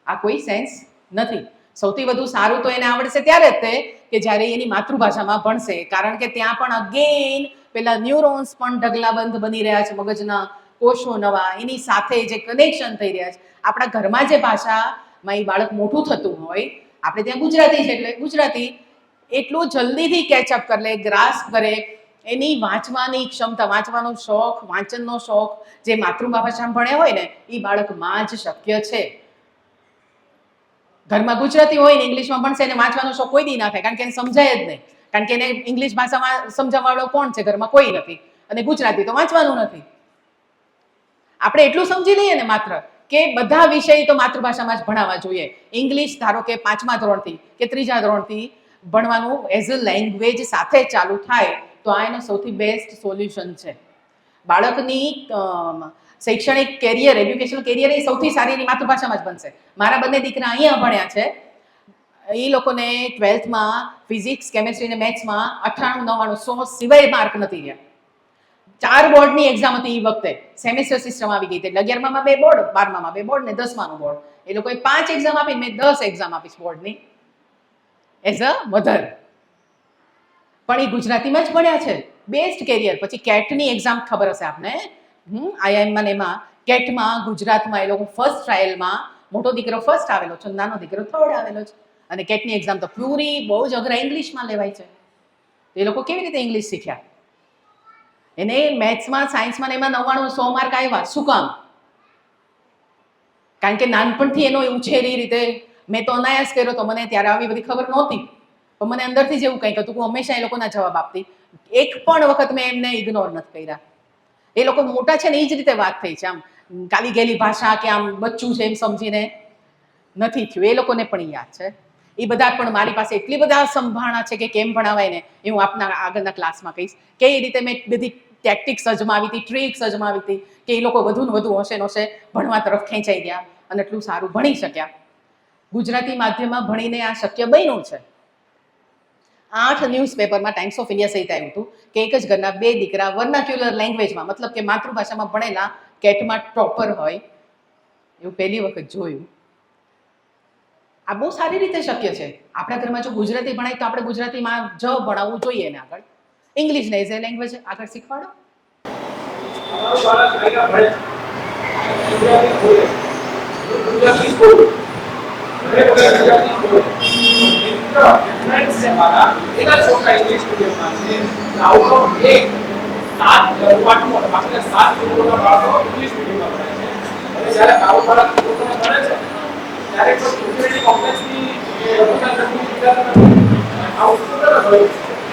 આ કોઈ સેન્સ નથી. સૌથી વધુ સારું તો એને આવડશે ત્યારે જ તે કે જ્યારે એની માતૃભાષામાં ભણશે. કારણ કે ત્યાં પણ અગેન પેલા ન્યુરોન્સ પણ ઢગલાબંધ બની રહ્યા છે, મગજના કોષો નવા, એની સાથે જે કનેક્શન થઈ રહ્યા છે. આપણા ઘરમાં જે ભાષામાં એ બાળક મોટું થતું હોય, આપણે ત્યાં ગુજરાતી છે એટલે ગુજરાતી એટલું જલ્દીથી કેચઅપ કરી લે, ગ્રાસ્પ કરે. એની વાંચવાની ક્ષમતા, વાંચવાનો શોખ, વાંચનનો શોખ જે માતૃભાષામાં ભણ્યા હોય ને એ બાળકમાં જ શક્ય છે. ઘરમાં ગુજરાતી હોય ને ઇંગ્લિશમાં ભણશે એને વાંચવાનો શોખ કોઈ દી ના થાય, કારણ કે એને સમજાય જ નહીં. કારણ કે એને ઇંગ્લિશ ભાષામાં સમજાવવાવાળો કોણ છે? ઘરમાં કોઈ નથી. અને ગુજરાતી તો વાંચવાનું નથી. આપણે એટલું સમજી લઈએ ને માત્ર કે બધા વિષય તો માતૃભાષામાં જ ભણાવવા જોઈએ. ઇંગ્લિશ ધારો કે 5મા ધોરણથી કે 3જા ધોરણથી ભણવાનું એઝ અ લેંગ્વેજ સાથે ચાલુ થાય તો આ એનો સૌથી બેસ્ટ સોલ્યુશન છે. બાળકની શૈક્ષણિક કેરિયર, એજ્યુકેશનલ કેરિયર એ સૌથી સારી એની માતૃભાષામાં જ બનશે. મારા બંને દીકરા અહીંયા ભણ્યા છે. એ લોકોને 12થમાં ફિઝિક્સ, કેમેસ્ટ્રી અને મેથ્સમાં 98, 99, 100 સિવાય માર્ક નથી રહ્યા. 4 બોર્ડની એક્ઝામ હતી એ વખતે, સેમેસ્ટર સિસ્ટમ આવી ગઈ. એટલે 11માં 2 બોર્ડ, 12માં 2 બોર્ડ ને 10માનું બોર્ડ. એ લોકોએ 5 એક્ઝામ આપી, મેં 10 એક્ઝામ આપી બોર્ડની એઝ અ મધર. પણ એ ગુજરાતીમાં જ ભણ્યા છે. Best career. પછી કેટની એક્ઝામ ખબર હશે આપને, આઈઆઈએમમાં ને એમાં કેટમાં ગુજરાતમાં એ લોકો ફર્સ્ટ ટ્રાયલમાં મોટો દીકરો ફર્સ્ટ આવેલો છે, નાનો દીકરો થર્ડ આવેલો છે. અને કેટની એક્ઝામ તો પ્યુરી બહુ જ અઘરા ઇંગ્લિશમાં લેવાય છે. એ લોકો કેવી રીતે ઇંગ્લિશ શીખ્યા? એને મેથ્સમાં, સાયન્સમાં એમાં 99, 100 માર્ક આવ્યા. શું કામ? કારણ કે નાનપણથી એનો ઉછેર એ રીતે, મેં તો અનાયાસ કર્યો તો મને ત્યારે આવી બધી ખબર નહોતી, પણ મને અંદરથી જ એવું કંઈક હતું કે હું હંમેશા એ લોકોના જવાબ આપતી. એક પણ વખત મેં એમને ઇગ્નોર નથી કર્યા. એ લોકો મોટા છે ને એ જ રીતે વાત થઈ છે, આમ ગાલી ગેલી ભાષા કે આમ બચ્ચું છે એમ સમજીને નથી થયું. એ લોકોને પણ યાદ છે. એ બધા પણ મારી પાસે એટલી બધા સંભાળણા છે કે કેમ ભણાવાય ને, એ હું આપના આગળના ક્લાસમાં કહીશ કે એ રીતે મેં બધી ટેક્ટિક્સ અજમાવી હતી, ટ્રીક્સ અજમાવી હતી કે એ લોકો વધુ ને વધુ હોશે ને હોશે ભણવા તરફ ખેંચાઈ ગયા અને એટલું સારું ભણી શક્યા. ગુજરાતી માધ્યમમાં ભણીને આ શક્ય બન્યું છે. 8 ન્યૂઝપેપરમાં ટાઈમ્સ ઓફ ઇન્ડિયા સહિત આવ્યું હતું કે એક જ ઘરના 2 દીકરા વર્નાક્યુલર લેંગ્વેજમાં, મતલબ કે માતૃભાષામાં ભણેલા કેટમાં ટોપર હોય, એવું પહેલી વખત જોયું. આ બહુ સારી રીતે શક્ય છે. આપણા ઘરમાં જો ગુજરાતી ભણાય તો આપણે ગુજરાતીમાં જ ભણાવવું જોઈએ ને આગળ. ઇંગ્લિશને એઝ એ લેંગ્વેજ આગળ શીખવાડો. અમારું બાળક અહીંયા ભણે છે. ગુજરાતી બોલે, ગુજરાતી બોલે, ગુજરાતી બોલે. ફ્રેન્ડ્સ છે મારા, એના છોકરા ઇંગ્લિશ મીડિયમમાં છે. આઉટ ઓફ 7 બાકીના 7 લોકોના બાળકો ઇંગ્લિશ મીડિયમમાં ભણે છે. અને જ્યારે મારું બાળક લોકોને ભણે છે ત્યારે કોઈ ગુજરાતી કોમ્પ્લેક્સની રમતગમતની વિચાર આઉટપુટ ન હોય.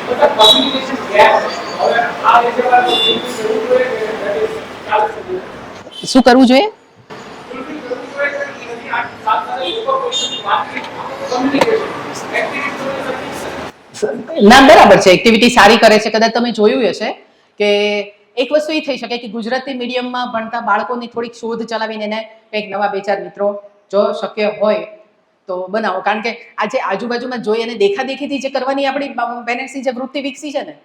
બધા કમ્યુનિકેશન ગેપ. હવે આ લેવલના ઇંગ્લિશ એવું જોઈએ કે that is ચાલશે. શું કરવું જોઈએ? ના, બરાબર છે. એક્ટિવિટી સારી કરે છે. કદાચ તમે જોયું હશે કે એક વસ્તુ એ થઈ શકે કે ગુજરાતી મીડિયમમાં ભણતા બાળકોની થોડીક શોધ ચલાવીને એને કંઈક નવા 2-4 મિત્રો જો શક્ય હોય તો બનાવો. કારણ કે આજે આજુબાજુમાં જોઈ અને દેખાદેખીથી જે કરવાની આપણી પેરેન્ટ્સની જે વૃત્તિ વિકસી છે ને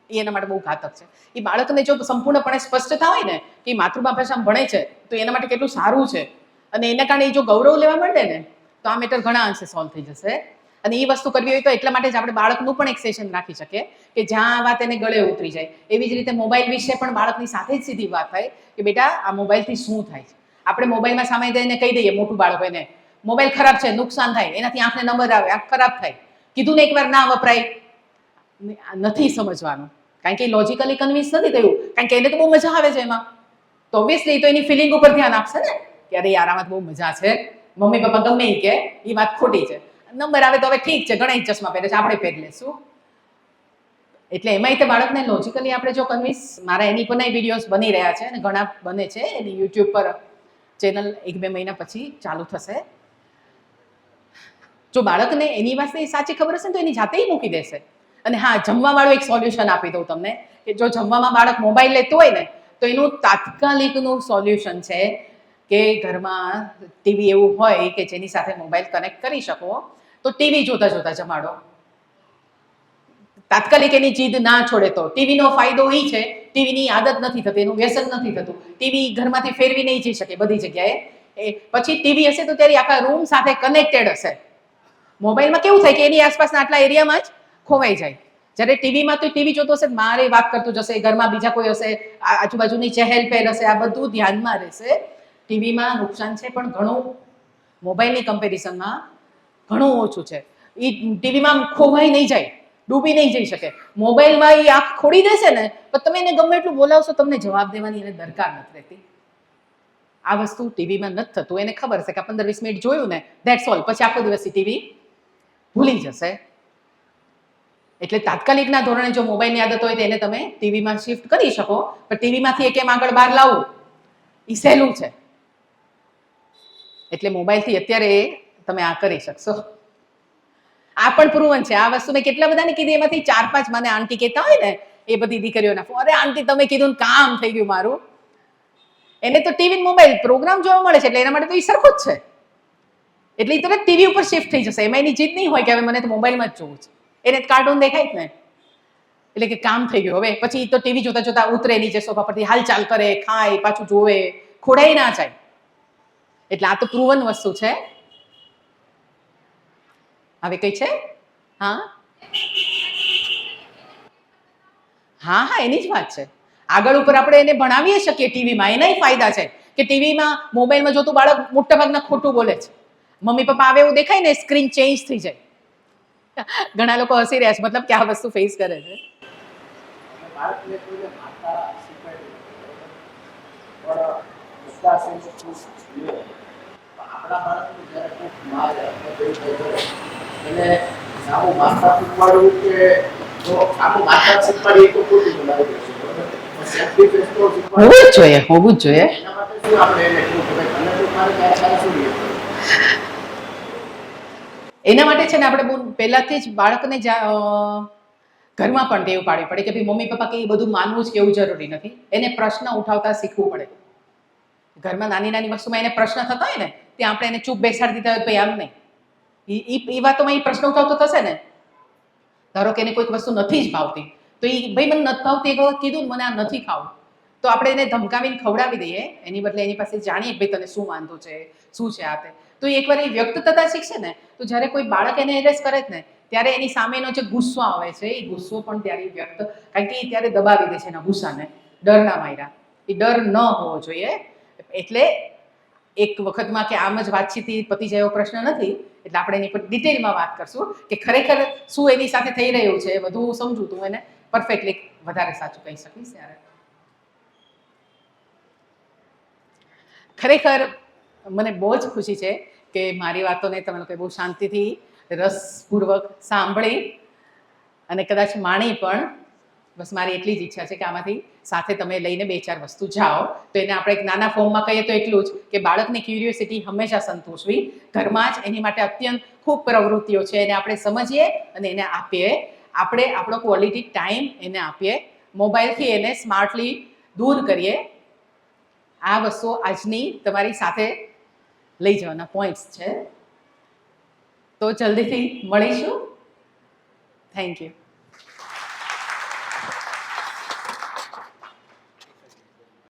એ એના માટે બહુ ઘાતક છે. એ બાળકને જો સંપૂર્ણપણે સ્પષ્ટતા હોય ને કે માતૃભાષામાં ભણે છે તો એના માટે કેટલું સારું છે અને એના કારણે એ જો ગૌરવ લેવા માંડે ને તો આ મેટર ઘણા અંશે સોલ્વ થઈ જશે. અને એ વસ્તુ કરવી હોય તો એટલા માટે જ આપણે બાળકનું પણ એક સેશન રાખી શકીએ કે જ્યાં આ વાત એને ગળે ઉતરી જાય. એવી જ રીતે મોબાઈલ વિશે પણ બાળકની સાથે જ સીધી વાત થાય કે બેટા આ મોબાઈલથી શું થાય છે. આપણે મોબાઈલમાં સામે દઈને કહી દઈએ મોટું બાળક એને મોબાઈલ ખરાબ છે, નુકસાન થાય, એનાથી આંખને નંબર આવે, આંખ ખરાબ થાય. કીધું ને એકવાર ના વપરાય, નથી સમજવાનું. કારણ કે લોજિકલી કન્વિન્સ નથી થયું. કારણ કે એને તો બહુ મજા આવે છે એમાં. તો ઓબ્વિયસલી તો એની ફિલિંગ ઉપર ધ્યાન આપશે ને કે અરે યાર આમાં બહુ મજા છે, મમ્મી પપ્પા ગમે એ કે એ વાત ખોટી છે. નંબર આવે તો હવે ઠીક છે, ઘણા ચશ્મા પહેરે છે, આપણે પહેરી લેશું. એટલે એમાંય તે બાળકને લોજિકલી આપણે જો કન્વિન્સ, મારા એની પણ વિડીયોઝ બની રહ્યા છે અને ઘણા બને છે. એની યુટ્યુબ પર ચેનલ 1-2 મહિના પછી ચાલુ થશે. જો બાળકને એની વાતની સાચી ખબર હશે ને તો એની જાતે મૂકી દેશે. અને હા, જમવાવાળું એક સોલ્યુશન આપી દઉં તમને કે જો જમવામાં બાળક મોબાઈલ લેતું હોય ને તો એનું તાત્કાલિકનું સોલ્યુશન છે કે ઘરમાં ટીવી એવું હોય કે જેની સાથે મોબાઈલ કનેક્ટ કરી શકો તો ટીવી જોતા જોતા જમાડો. તાત્કાલિક એની જીદ ના છોડે તો. ટીવીનો ફાયદો એ છે, ટીવીની આદત નથી થતી, એનું વ્યસન નથી થતું. ટીવી ઘરમાંથી ફેરવી નહીં જઈ શકે બધી જગ્યાએ. પછી ટીવી હશે તો ત્યારે આખા રૂમ સાથે કનેક્ટેડ હશે. મોબાઈલમાં કેવું થાય કે એની આસપાસના આટલા એરિયામાં જ ખોવાઈ જાય. જ્યારે ટીવીમાં તો ટીવી જોતો હશે, મારે વાત કરતું જશે, ઘરમાં બીજા કોઈ હશે, આજુબાજુની ચહેલ પહેલ હશે, આ બધું ધ્યાનમાં રહેશે. ટીવીમાં નુકસાન છે પણ ઘણું મોબાઈલની કમ્પેરિઝનમાં ઘણું ઓછું છે. એ ટીવીમાં ખોવાઈ નહીં જાય, ડૂબી નહીં જઈ શકે. મોબાઈલમાં એ આંખ ખોડી દેશે ને તો તમે એને ગમે એટલું બોલાવશો તમને જવાબ દેવાની એને દરકાર નથી રહેતી. આ વસ્તુ ટીવીમાં નથી થતું. એને ખબર છે કે 15-20 મિનિટ જોયું ને ધેટ્સ ઓલ, પછી આખો દિવસ ટીવી ભૂલી જશે. એટલે તાત્કાલિકના ધોરણે જો મોબાઈલની આદત હોય તો એને તમે ટીવીમાં શિફ્ટ કરી શકો. પણ ટીવીમાંથી એ કેમ આગળ બહાર લાવવું એ સહેલું છે. એટલે મોબાઈલથી અત્યારે તમે આ કરી શકશો. આ પણ પ્રૂવન છે. આ વસ્તુ મેં કેટલા બધાને કીધી, એમાંથી 4-5 મને આંટી કહેતા હોય ને એ બધી દીકરીઓના, અરે આંટી તમે કીધું કામ થઈ ગયું મારું. એને તો ટીવી મોબાઈલ પ્રોગ્રામ જોવા મળે છે એટલે એના માટે તો એ સરખું જ છે. એટલે એ તરત ટીવી ઉપર શિફ્ટ થઈ જશે. એમાં એની જીદ નહીં હોય કે હવે મને તો મોબાઈલમાં જ જોવું છે. એને કાર્ટૂન દેખાય જ ને એટલે કે કામ થઈ ગયું. હવે પછી તો ટીવી જોતા જોતા ઉતરે નીચે સોફા પરથી, હાલચાલ કરે, ખાય, પાછું જોવે, ખોડાઈ ના જાય. એટલે આ તો પ્રૂવન વસ્તુ છે. હવે કઈ છે? હા હા હા, એની જ વાત છે. આગળ ઉપર આપણે એને ભણાવીએ શકીએ ટીવીમાં. એનાય ફાયદા છે કે ટીવીમાં મોબાઈલમાં જોતું બાળક મોટાભાગના ખોટું બોલે છે. મમ્મી પપ્પા આવે એવું દેખાય ને સ્ક્રીન ચેન્જ થઈ જાય. ઘણા લોકો હસી રહ્યા છે, મતલબ કે આ વસ્તુ ફેસ કરે છે. બાળકને કોઈને માતા શીખવાડી પણ બધા સંસ્કૃત આપણા બાળકને જ્યારે ખૂબ માં એને સામું માતા શીખવાડવું કે જો સામું માતા શીખવાડીએ તો ખોટું બનાવી દેશે. સેલ્ફ ડિફેન્સ તો હોવું જ જોઈએ, હોવું જ જોઈએ. એના માટે શું આપણે એને કહ્યું કે ભાઈ મને તો મારે ત્યારે શું નહીં. એના માટે છે ને આપણે બહુ પહેલાથી જ બાળકને ઘરમાં પણ ટેવ પાડવી પડે કે ભાઈ મમ્મી પપ્પા કે એ બધું માનવું જ કેવું જરૂરી નથી. એને પ્રશ્ન ઉઠાવતા શીખવું પડે. ઘરમાં નાની નાની વસ્તુમાં એને પ્રશ્ન થતા હોય ને ત્યાં આપણે એને ચૂપ બેસાડી દીધા હોય ભાઈ આમ નહીં, એ વાતોમાં એ પ્રશ્ન ઉઠાવતો થશે ને. ધારો કે એને કોઈક વસ્તુ નથી જ ભાવતી તો એ ભાઈ મને નથી ભાવતી એક વખત કીધું મને આ નથી ખાવું, તો આપણે એને ધમકાવીને ખવડાવી દઈએ એની બદલે એની પાસે જાણીએ ભાઈ તને શું વાંધો છે, શું છે આ તે. તો એકવાર એ વ્યક્ત થતા શીખશે ને તો જ્યારે કોઈ બાળક એને એડ્રેસ કરે જ ને ત્યારે એની સામેનો જે ગુસ્સો આવે છે એ ગુસ્સો પણ ત્યારે વ્યક્ત, કારણ કે એ ત્યારે દબાવી દે છે એના ગુસ્સાને, ડરના માર્યા. એ ડર ન હોવો જોઈએ. એટલે એક વખતમાં કે આમ જ વાતચીતથી પતી જાય એવો પ્રશ્ન નથી. એટલે આપણે એની પર ડિટેલમાં વાત કરશું કે ખરેખર શું એની સાથે થઈ રહ્યું છે, બધું સમજું તું એને પરફેક્ટલી વધારે સાચું કહી શકીશ. ત્યારે ખરેખર મને બહુ જ ખુશી છે કે મારી વાતોને તમે લોકોએ બહુ શાંતિથી રસપૂર્વક સાંભળી અને કદાચ માણી પણ. બસ મારી એટલી જ ઈચ્છા છે કે આમાંથી સાથે તમે લઈને 2-4 વસ્તુ જાઓ. તો એને આપણે એક નાના ફોર્મમાં કહીએ તો એટલું જ કે બાળકની ક્યુરિયોસિટી હંમેશા સંતોષવી. ઘરમાં જ એની માટે અત્યંત ખૂબ પ્રવૃત્તિઓ છે, એને આપણે સમજીએ અને એને આપીએ. આપણે આપણો ક્વોલિટી ટાઈમ એને આપીએ. મોબાઈલથી એને સ્માર્ટલી દૂર કરીએ. આ વસ્તુઓ આજની તમારી સાથે લઈ જવાના પોઈન્ટ્સ છે. તો જલ્દીથી મળીશું. Thank you.